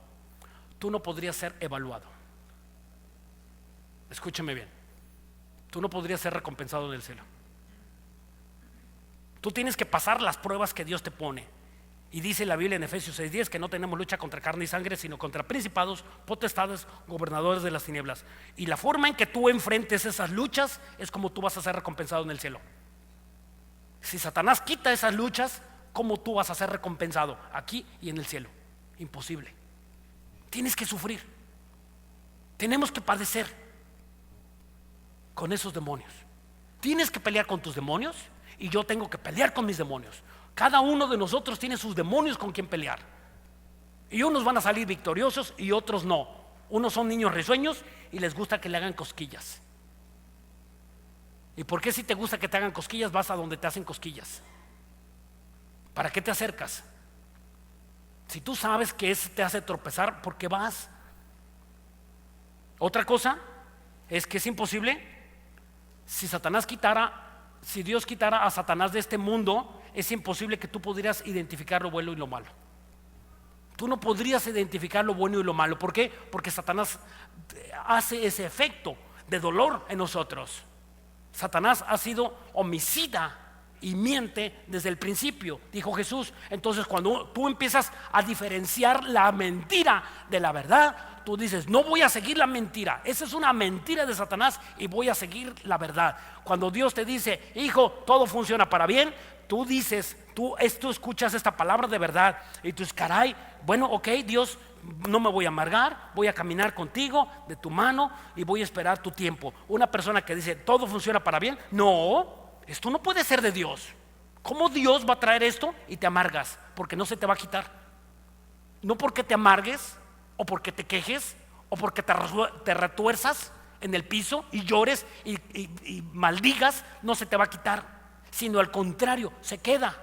Speaker 1: tú no podrías ser evaluado. Escúcheme bien, tú no podrías ser recompensado en el cielo. Tú tienes que pasar las pruebas que Dios te pone. Y dice la Biblia en Efesios 6:10 que no tenemos lucha contra carne y sangre, sino contra principados, potestades, gobernadores de las tinieblas. Y la forma en que tú enfrentes esas luchas es como tú vas a ser recompensado en el cielo. Si Satanás quita esas luchas, ¿cómo tú vas a ser recompensado aquí y en el cielo? Imposible. Tienes que sufrir. Tenemos que padecer con esos demonios. Tienes que pelear con tus demonios y yo tengo que pelear con mis demonios. Cada uno de nosotros tiene sus demonios con quien pelear. Y unos van a salir victoriosos y otros no. Unos son niños risueños y les gusta que le hagan cosquillas. ¿Y por qué si te gusta que te hagan cosquillas vas a donde te hacen cosquillas? ¿Para qué te acercas? Si tú sabes que ese te hace tropezar, ¿por qué vas? Otra cosa es que es imposible. Si Dios quitara a Satanás de este mundo, es imposible que tú pudieras identificar lo bueno y lo malo. Tú no podrías identificar lo bueno y lo malo. ¿Por qué? Porque Satanás hace ese efecto de dolor en nosotros. Satanás ha sido homicida y miente desde el principio, dijo Jesús. Entonces cuando tú empiezas a diferenciar la mentira de la verdad, tú dices, no voy a seguir la mentira, esa es una mentira de Satanás y voy a seguir la verdad. Cuando Dios te dice, hijo, todo funciona para bien, tú dices, tú escuchas esta palabra de verdad y tú dices, caray, bueno, ok, Dios, no me voy a amargar, voy a caminar contigo de tu mano y voy a esperar tu tiempo. Una persona que dice, todo funciona para bien, no, esto no puede ser de Dios. ¿Cómo Dios va a traer esto y te amargas? Porque no se te va a quitar. No porque te amargues o porque te quejes o porque te retuerzas en el piso y llores y maldigas, no se te va a quitar, sino al contrario, se queda.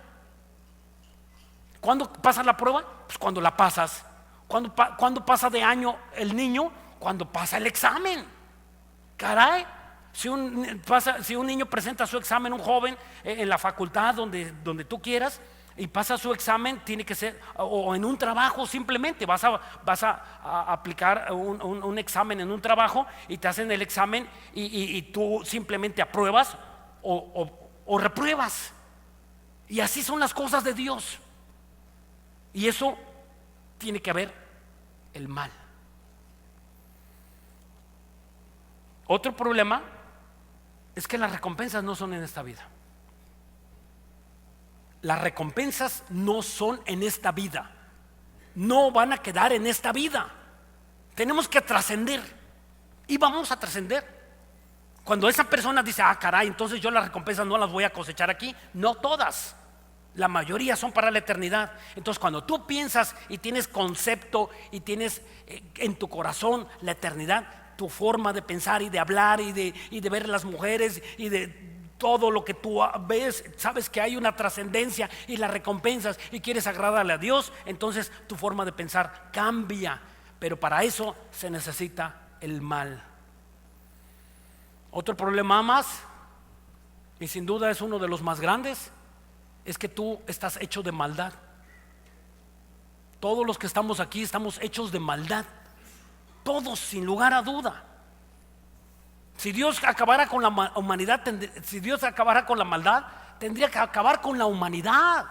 Speaker 1: ¿Cuándo pasas la prueba? Pues cuando la pasas. ¿Cuándo pasa de año el niño? Cuando pasa el examen. Caray, si un niño presenta su examen, un joven en la facultad donde tú quieras, y pasa su examen, tiene que ser, o en un trabajo simplemente, vas a aplicar un examen en un trabajo y te hacen el examen y tú simplemente apruebas o repruebas. Y así son las cosas de Dios. Y eso tiene que haber el mal. Otro problema es que las recompensas no son en esta vida. Las recompensas no son en esta vida. No van a quedar en esta vida. Tenemos que trascender. Y vamos a trascender. Cuando esa persona dice, caray, entonces yo las recompensas no las voy a cosechar aquí. No todas. La mayoría son para la eternidad. Entonces cuando tú piensas y tienes concepto y tienes en tu corazón la eternidad, tu forma de pensar y de hablar y de ver las mujeres y de todo lo que tú ves, sabes que hay una trascendencia y las recompensas y quieres agradarle a Dios, entonces tu forma de pensar cambia. Pero para eso se necesita el mal. Otro problema más, y sin duda es uno de los más grandes, es que tú estás hecho de maldad. Todos los que estamos aquí estamos hechos de maldad. Todos, sin lugar a duda. Si Dios acabara con la humanidad, si Dios acabara con la maldad, tendría que acabar con la humanidad.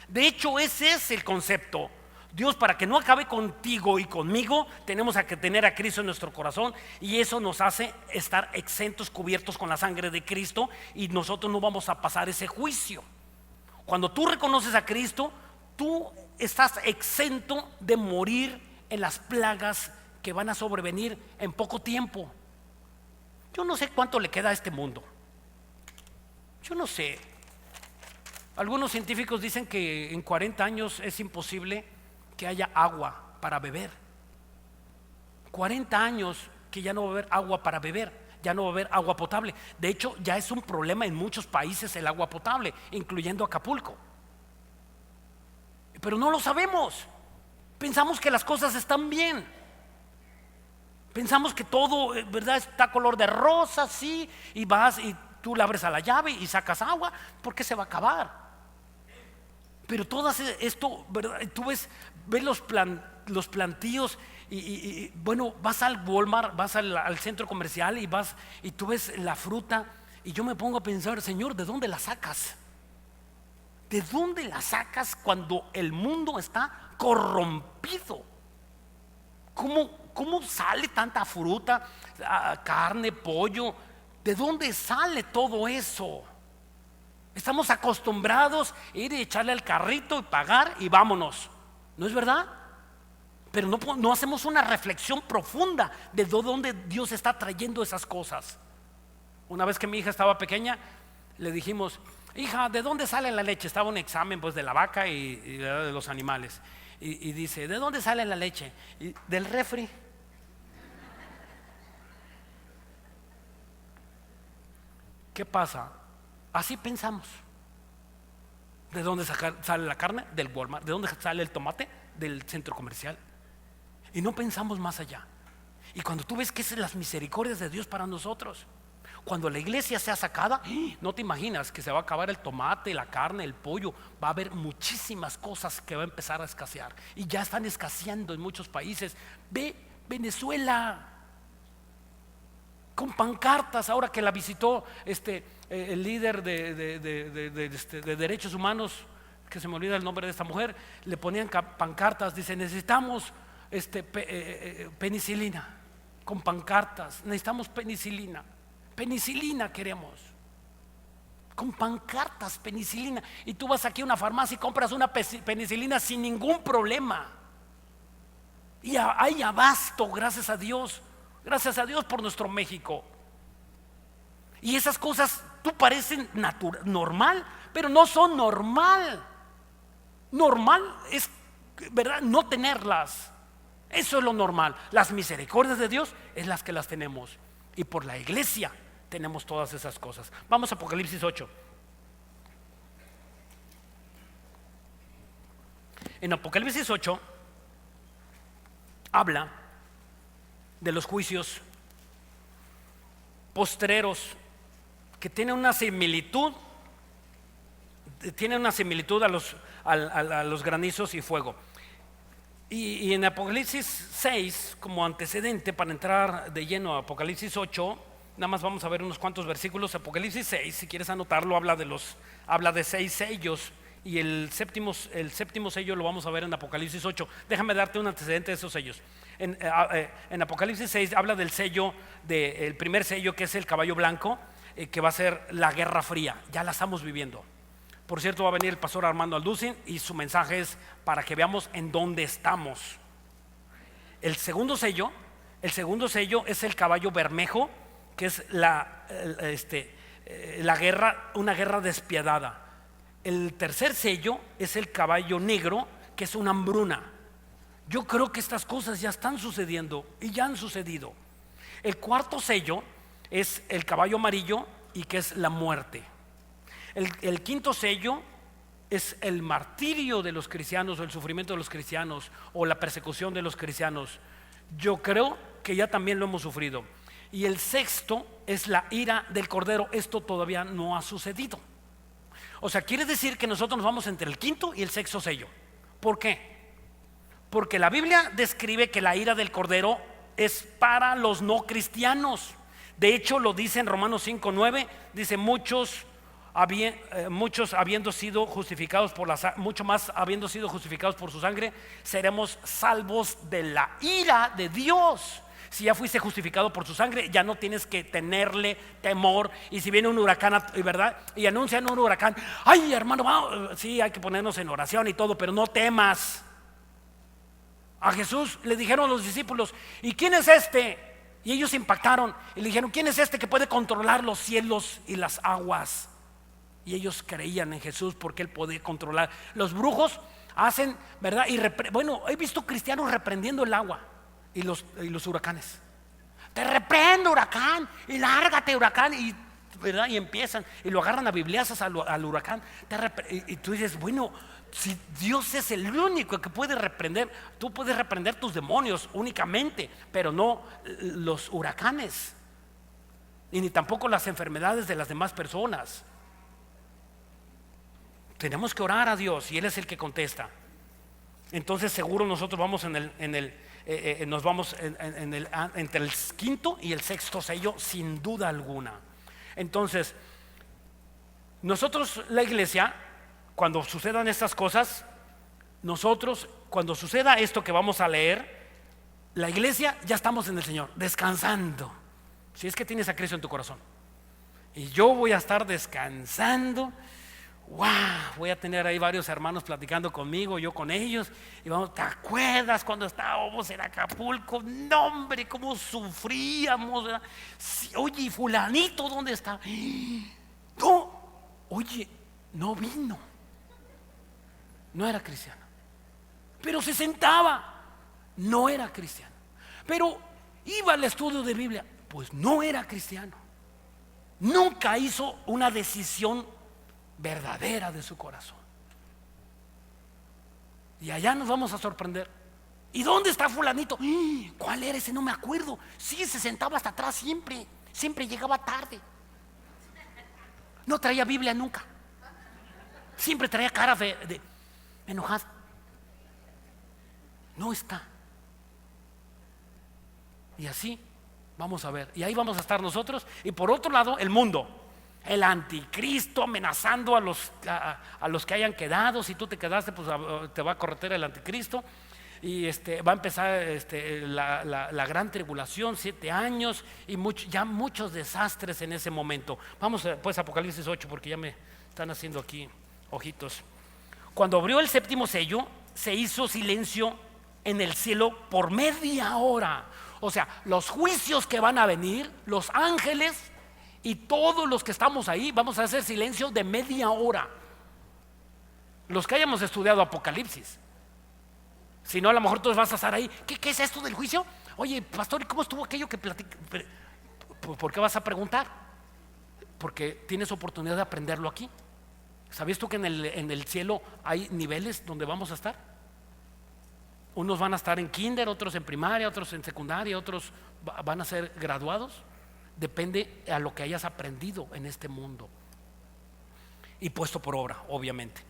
Speaker 1: De hecho, ese es el concepto. Dios, para que no acabe contigo y conmigo, tenemos que tener a Cristo en nuestro corazón, y eso nos hace estar exentos, cubiertos con la sangre de Cristo, y nosotros no vamos a pasar ese juicio. Cuando tú reconoces a Cristo, tú estás exento de morir en las plagas que van a sobrevenir en poco tiempo. Yo no sé cuánto le queda a este mundo. Yo no sé. Algunos científicos dicen que en 40 años es imposible que haya agua para beber. 40 años que ya no va a haber agua para beber, ya no va a haber agua potable. De hecho, ya es un problema en muchos países el agua potable, incluyendo Acapulco. Pero no lo sabemos. Pensamos que las cosas están bien. Pensamos que todo, ¿verdad?, está color de rosa, sí, y vas y tú le abres a la llave y sacas agua, porque se va a acabar. Pero todo esto, ¿verdad? Tú ves los plantíos y bueno, vas al Walmart, vas al centro comercial y tú ves la fruta, y yo me pongo a pensar, Señor, ¿de dónde la sacas? ¿De dónde la sacas cuando el mundo está corrompido? ¿Cómo sale tanta fruta, carne, pollo? ¿De dónde sale todo eso? Estamos acostumbrados a ir y echarle al carrito y pagar y vámonos. ¿No es verdad? Pero no hacemos una reflexión profunda de dónde Dios está trayendo esas cosas. Una vez que mi hija estaba pequeña, le dijimos: hija, ¿de dónde sale la leche? Estaba un examen pues de la vaca y de los animales. Y dice: ¿de dónde sale la leche? Del refri. ¿Qué pasa? Así pensamos. ¿De dónde sale la carne? Del Walmart. ¿De dónde sale el tomate? Del centro comercial. Y no pensamos más allá. Y cuando tú ves que esas son las misericordias de Dios para nosotros, cuando la iglesia sea sacada, no te imaginas que se va a acabar el tomate, la carne, el pollo. Va a haber muchísimas cosas que va a empezar a escasear. Y ya están escaseando en muchos países. Ve Venezuela, con pancartas, ahora que la visitó el líder de derechos humanos, que se me olvida el nombre de esta mujer, le ponían pancartas, dice: necesitamos penicilina, con pancartas, necesitamos penicilina queremos, con pancartas, penicilina. Y tú vas aquí a una farmacia y compras una penicilina sin ningún problema, y hay abasto, gracias a Dios por nuestro México. Y esas cosas tú parecen normal, pero no son normal. Normal es, ¿verdad?, no tenerlas. Eso es lo normal. Las misericordias de Dios es las que las tenemos, y por la iglesia tenemos todas esas cosas. Vamos a Apocalipsis 8. En Apocalipsis 8 habla de los juicios postreros, que tienen una similitud a los granizos y fuego. Y en Apocalipsis 6, como antecedente para entrar de lleno a Apocalipsis 8, nada más vamos a ver unos cuantos versículos. Apocalipsis 6, si quieres anotarlo, habla de 6 sellos, y el séptimo sello lo vamos a ver en Apocalipsis 8. Déjame darte un antecedente de esos sellos. En Apocalipsis 6 habla del sello, el primer sello, que es el caballo blanco, que va a ser la Guerra Fría. Ya la estamos viviendo. Por cierto, va a venir el pastor Armando Alducin, y su mensaje es para que veamos en dónde estamos. El segundo sello es el caballo bermejo, que es la guerra, una guerra despiadada. El tercer sello es el caballo negro, que es una hambruna. Yo creo que estas cosas ya están sucediendo y ya han sucedido. El cuarto sello es el caballo amarillo, y que es la muerte. El quinto sello es el martirio de los cristianos, o el sufrimiento de los cristianos, o la persecución de los cristianos. Yo creo que ya también lo hemos sufrido. Y el sexto es la ira del Cordero. Esto todavía no ha sucedido. O sea, quiere decir que nosotros nos vamos entre el quinto y el sexto sello. ¿Por qué? Porque la Biblia describe que la ira del Cordero es para los no cristianos. De hecho, lo dice en Romanos 5:9, dice: muchos habiendo sido justificados mucho más habiendo sido justificados por su sangre, seremos salvos de la ira de Dios. Si ya fuiste justificado por su sangre, ya no tienes que tenerle temor. Y si viene un huracán, ¿verdad?, y anuncian un huracán, ay, hermano, vamos, sí, hay que ponernos en oración y todo, pero no temas. A Jesús le dijeron los discípulos: ¿y quién es este? Y ellos se impactaron y le dijeron: ¿quién es este que puede controlar los cielos y las aguas? Y ellos creían en Jesús porque Él podía controlar. Los brujos hacen, ¿verdad? Bueno, he visto cristianos reprendiendo el agua y los huracanes. Te reprendo, huracán, y lárgate, huracán, ¿verdad? Y empiezan y lo agarran a bibliazos al huracán. Y tú dices: bueno, si Dios es el único que puede reprender, tú puedes reprender tus demonios únicamente, pero no los huracanes, y ni tampoco las enfermedades de las demás personas. Tenemos que orar a Dios y Él es el que contesta. Entonces seguro nosotros vamos nos vamos entre el quinto y el sexto sello, sin duda alguna. Entonces nosotros, la iglesia, cuando sucedan estas cosas, nosotros, cuando suceda esto que vamos a leer, la iglesia ya estamos en el Señor, descansando. Si es que tienes a Cristo en tu corazón. Y yo voy a estar descansando. Wow, voy a tener ahí varios hermanos platicando conmigo, yo con ellos. Y vamos, ¿te acuerdas cuando estábamos en Acapulco? No, hombre, cómo sufríamos, ¿verdad? Sí, oye, fulanito, ¿dónde está? No, oye, no vino. No era cristiano. Pero se sentaba. No era cristiano. Pero iba al estudio de Biblia. Pues no era cristiano. Nunca hizo una decisión verdadera de su corazón. Y allá nos vamos a sorprender. ¿Y dónde está fulanito? ¿Cuál era ese? No me acuerdo. Sí, se sentaba hasta atrás siempre. Siempre llegaba tarde. No traía Biblia nunca. Siempre traía cara de enojado. No está. Y así vamos a ver. Y ahí vamos a estar nosotros. Y por otro lado, el mundo, el anticristo amenazando a los que hayan quedado. Si tú te quedaste, pues te va a correter el anticristo. Y va a empezar la gran tribulación, 7 años y ya muchos desastres en ese momento. Vamos pues a Apocalipsis 8, porque ya me están haciendo aquí ojitos. Cuando abrió el 7º sello, se hizo silencio en el cielo por media hora. O sea, los juicios que van a venir, los ángeles y todos los que estamos ahí, vamos a hacer silencio de media hora. Los que hayamos estudiado Apocalipsis. Si no, a lo mejor tú vas a estar ahí. ¿Qué es esto del juicio? Oye, pastor, ¿y cómo estuvo aquello que platicé? ¿Por qué vas a preguntar? Porque tienes oportunidad de aprenderlo aquí. ¿Sabías tú que en el cielo hay niveles donde vamos a estar? Unos van a estar en kinder, otros en primaria, otros en secundaria, otros van a ser graduados. Depende a lo que hayas aprendido en este mundo y puesto por obra, obviamente.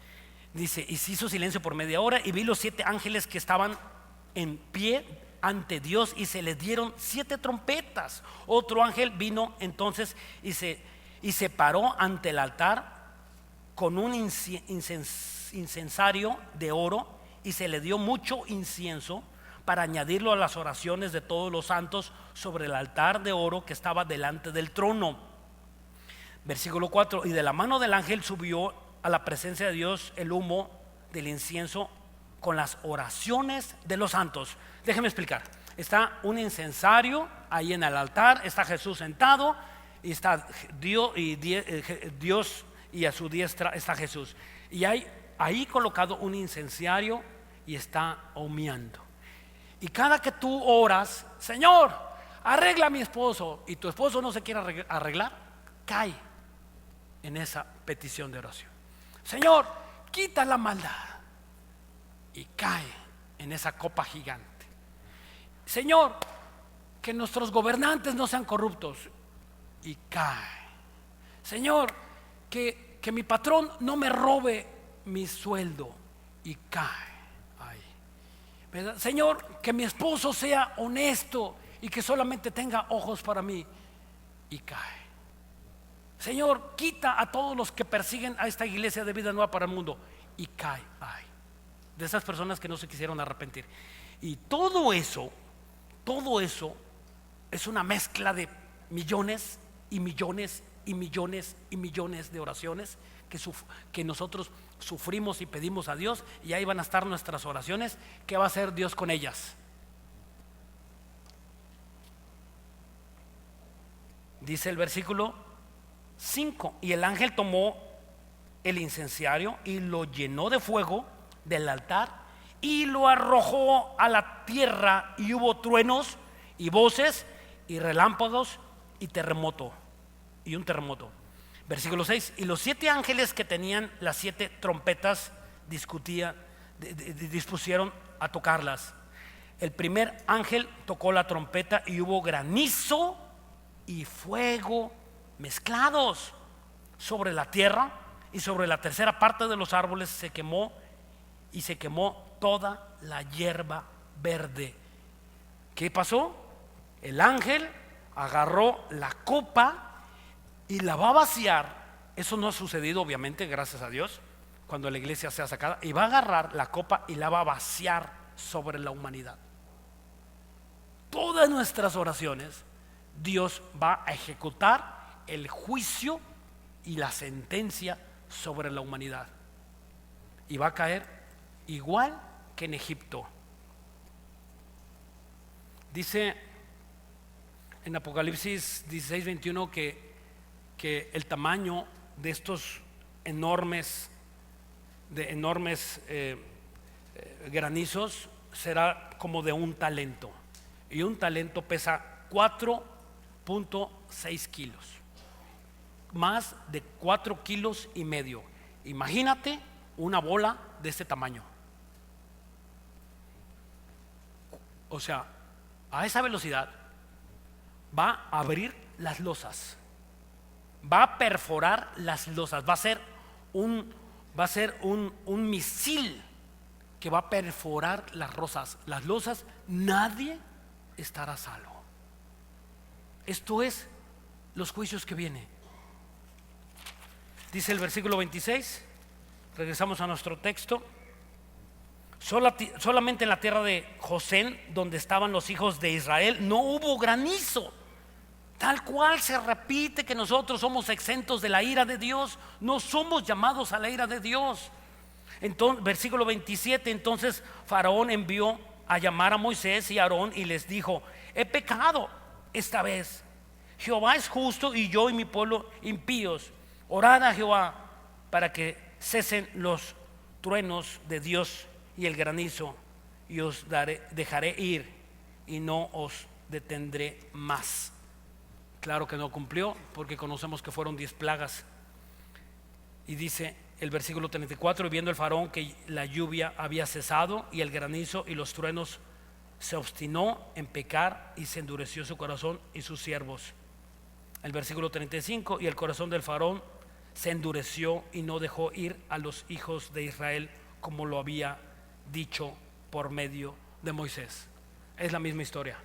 Speaker 1: Dice, y se hizo silencio por media hora y vi los 7 ángeles que estaban en pie ante Dios y se les dieron 7 trompetas. Otro ángel vino entonces y se paró ante el altar con un incensario de oro y se le dio mucho incienso para añadirlo a las oraciones de todos los santos sobre el altar de oro que estaba delante del trono. Versículo 4, y de la mano del ángel subió a la presencia de Dios el humo del incienso con las oraciones de los santos. Déjeme explicar. Está un incensario ahí en el altar, está Jesús sentado y está Dios y a su diestra está Jesús. Y hay ahí colocado un incensario y está humeando. Y cada que tú oras, Señor, arregla a mi esposo, y tu esposo no se quiere arreglar, cae en esa petición de oración. Señor, quita la maldad, y cae en esa copa gigante. Señor, que nuestros gobernantes no sean corruptos, y cae. Señor, que mi patrón no me robe mi sueldo, y cae ahí. ¿Verdad? Señor, que mi esposo sea honesto y que solamente tenga ojos para mí, y cae. Señor, quita a todos los que persiguen a esta iglesia de Vida Nueva para el Mundo, y cae ahí. De esas personas que no se quisieron arrepentir. Y todo eso es una mezcla de millones y millones y millones y millones de oraciones que nosotros sufrimos y pedimos a Dios, y ahí van a estar nuestras oraciones. ¿Qué va a hacer Dios con ellas? Dice el versículo 5, y el ángel tomó el incensario y lo llenó de fuego del altar y lo arrojó a la tierra, y hubo truenos y voces y relámpagos y terremoto, y un terremoto. Versículo 6, y los 7 ángeles que tenían las 7 trompetas dispusieron a tocarlas. El primer ángel tocó la trompeta y hubo granizo y fuego mezclados sobre la tierra, y sobre la tercera parte de los árboles se quemó toda la hierba verde. ¿Qué pasó? El ángel agarró la copa y la va a vaciar. Eso no ha sucedido, obviamente, gracias a Dios. cuando la iglesia sea sacada, y va a agarrar la copa y la va a vaciar sobre la humanidad. Todas nuestras oraciones, Dios va a ejecutar el juicio y la sentencia sobre la humanidad, y va a caer igual que en Egipto. Dice en Apocalipsis 16:21 que el tamaño de estos enormes granizos será como de un talento, y un talento pesa 4.6 kilos, más de 4 kilos y medio. Imagínate una bola de este tamaño. O sea, a esa velocidad va a abrir las losas, va a perforar las losas, va a ser un misil que va a perforar las losas. Nadie estará a salvo. Esto es los juicios que vienen. Dice el versículo 26, regresamos a nuestro texto. Solamente en la tierra de Gosén, donde estaban los hijos de Israel, no hubo granizo. Tal cual se repite que nosotros somos exentos de la ira de Dios. No somos llamados a la ira de Dios. Entonces, versículo 27, entonces Faraón envió a llamar a Moisés y a Aarón y les dijo: he pecado esta vez. Jehová es justo y yo y mi pueblo impíos. Orad a Jehová para que cesen los truenos de Dios y el granizo, y os dejaré ir y no os detendré más. Claro que no cumplió, porque conocemos que fueron 10 plagas. Y dice el versículo 34: y viendo el faraón que la lluvia había cesado y el granizo y los truenos, se obstinó en pecar y se endureció su corazón y sus siervos. El versículo 35: y el corazón del faraón se endureció y no dejó ir a los hijos de Israel como lo había dicho por medio de Moisés. Es la misma historia.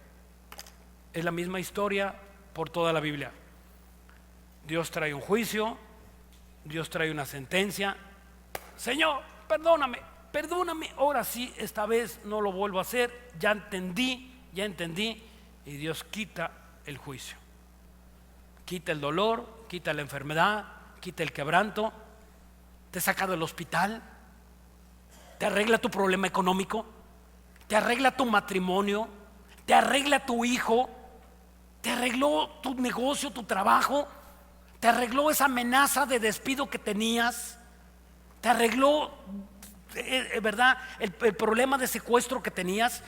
Speaker 1: Es la misma historia por toda la Biblia. Dios trae un juicio, Dios trae una sentencia. Señor, perdóname, ahora sí, esta vez no lo vuelvo a hacer. Ya entendí. Y Dios quita el juicio, quita el dolor, quita la enfermedad, quita el quebranto, te saca del hospital, te arregla tu problema económico, te arregla tu matrimonio, te arregla tu hijo, te arregló tu negocio, tu trabajo, te arregló esa amenaza de despido que tenías, te arregló, ¿verdad?, el problema de secuestro que tenías.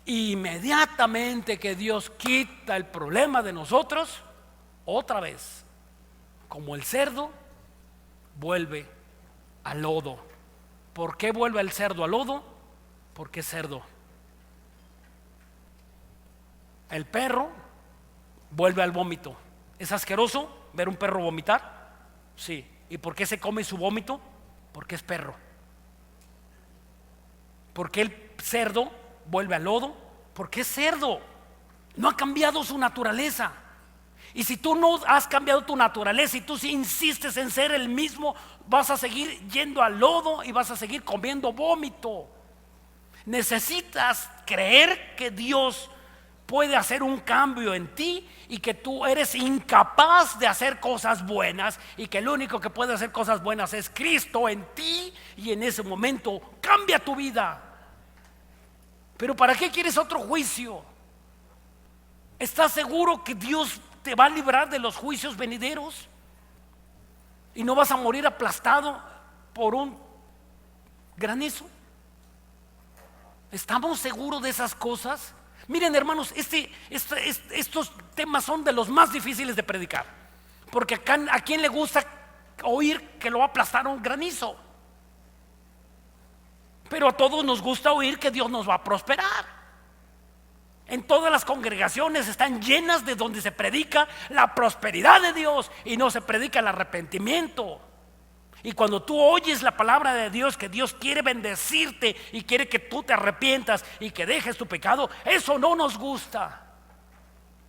Speaker 1: Inmediatamente que Dios quita el problema de nosotros, otra vez, como el cerdo, vuelve al lodo. ¿Por qué vuelve el cerdo al lodo? Porque es cerdo. El perro vuelve al vómito. ¿Es asqueroso ver un perro vomitar? Sí. ¿Y por qué se come su vómito? Porque es perro. ¿Por qué el cerdo vuelve al lodo? Porque es cerdo. No ha cambiado su naturaleza. Y si tú no has cambiado tu naturaleza y tú si insistes en ser el mismo, vas a seguir yendo al lodo y vas a seguir comiendo vómito. Necesitas creer que Dios puede hacer un cambio en ti y que tú eres incapaz de hacer cosas buenas y que el único que puede hacer cosas buenas es Cristo en ti, y en ese momento cambia tu vida. Pero ¿para qué quieres otro juicio? ¿Estás seguro que Dios te va a librar de los juicios venideros y no vas a morir aplastado por un granizo? ¿Estamos seguros de esas cosas? Miren, hermanos, estos temas son de los más difíciles de predicar, porque acá, ¿a quién le gusta oír que lo va a aplastar un granizo? Pero a todos nos gusta oír que Dios nos va a prosperar. En todas las congregaciones están llenas de donde se predica la prosperidad de Dios y no se predica el arrepentimiento. Y cuando tú oyes la palabra de Dios, que Dios quiere bendecirte y quiere que tú te arrepientas y que dejes tu pecado, eso no nos gusta.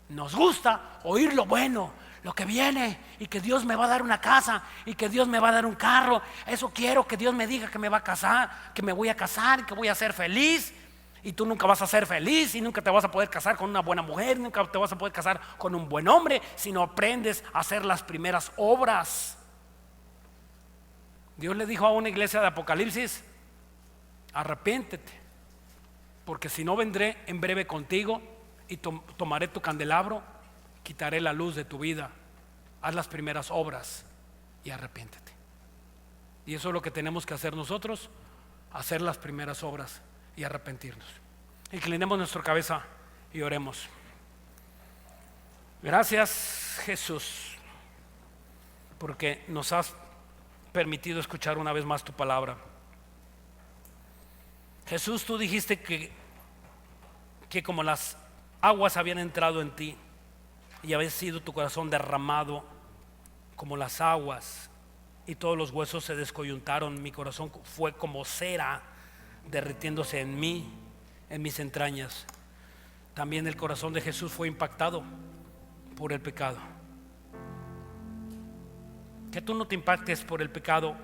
Speaker 1: Nos gusta oír lo bueno, lo que viene, y que Dios me va a dar una casa, y que Dios me va a dar un carro. Eso quiero, que Dios me diga que me va a casar, que me voy a casar y que voy a ser feliz. Y tú nunca vas a ser feliz, y nunca te vas a poder casar con una buena mujer, nunca te vas a poder casar con un buen hombre si no aprendes a hacer las primeras obras. Dios le dijo a una iglesia de Apocalipsis: arrepiéntete, porque si no vendré en breve contigo y tomaré tu candelabro, quitaré la luz de tu vida. Haz las primeras obras y arrepiéntete. Y eso es lo que tenemos que hacer nosotros: hacer las primeras obras y arrepentirnos. Inclinemos nuestra cabeza y oremos. Gracias, Jesús, porque nos has permitido escuchar una vez más tu palabra. Jesús, tú dijiste que como las aguas habían entrado en ti y había sido tu corazón derramado como las aguas, y todos los huesos se descoyuntaron, mi corazón fue como cera derritiéndose en mí, en mis entrañas. También el corazón de Jesús fue impactado por el pecado. Que tú no te impactes por el pecado.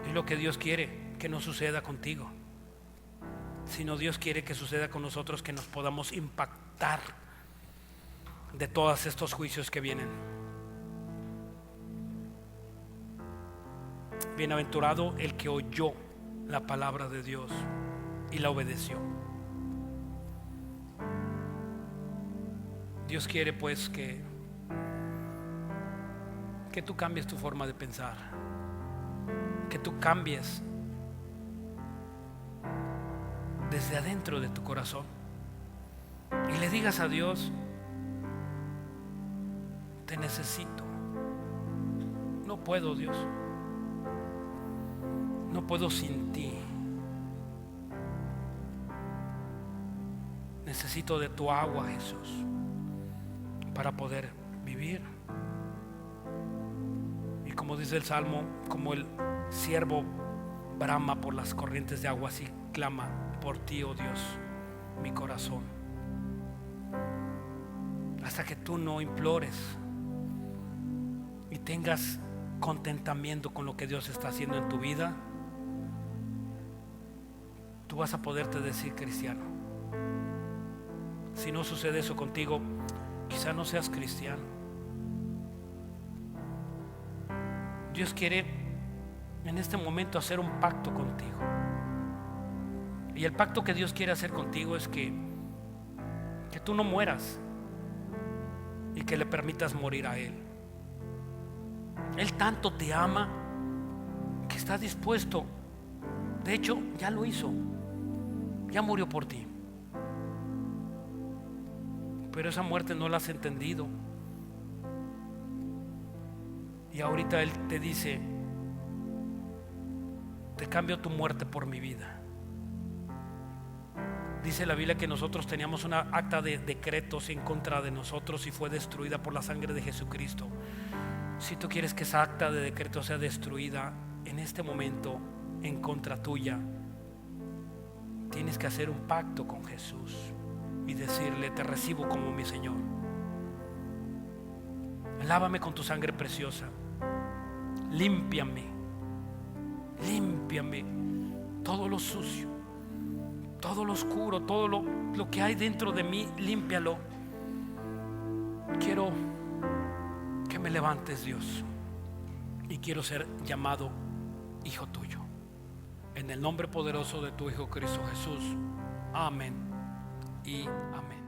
Speaker 1: Es lo que Dios quiere que no suceda contigo, sino Dios quiere que suceda con nosotros, que nos podamos impactar de todos estos juicios que vienen. Bienaventurado el que oyó la palabra de Dios y la obedeció. Dios quiere pues que tú cambies tu forma de pensar, que tú cambies desde adentro de tu corazón y le digas a Dios: te necesito, no puedo, Dios, no puedo sin ti, necesito de tu agua, Jesús, para poder vivir. Y como dice el Salmo, como el siervo brama por las corrientes de agua, así clama por ti, oh Dios, mi corazón. Hasta que tú no implores y tengas contentamiento con lo que Dios está haciendo en tu vida, tú vas a poderte decir cristiano. Si no sucede eso contigo, quizá no seas cristiano. Dios quiere en este momento hacer un pacto contigo. Y el pacto que Dios quiere hacer contigo es que tú no mueras y que le permitas morir a Él. Él tanto te ama que está dispuesto, de hecho ya lo hizo, ya murió por ti. Pero esa muerte no la has entendido. Y ahorita Él te dice: te cambio tu muerte por mi vida. Dice la Biblia que nosotros teníamos una acta de decretos en contra de nosotros y fue destruida por la sangre de Jesucristo. Si tú quieres que esa acta de decreto sea destruida en este momento en contra tuya, tienes que hacer un pacto con Jesús y decirle: te recibo como mi Señor. Lávame con tu sangre preciosa. Límpiame todo lo sucio, todo lo oscuro, todo lo que hay dentro de mí, límpialo. Quiero que me levantes, Dios, y quiero ser llamado hijo tuyo. En el nombre poderoso de tu Hijo Cristo Jesús. Amén y amén.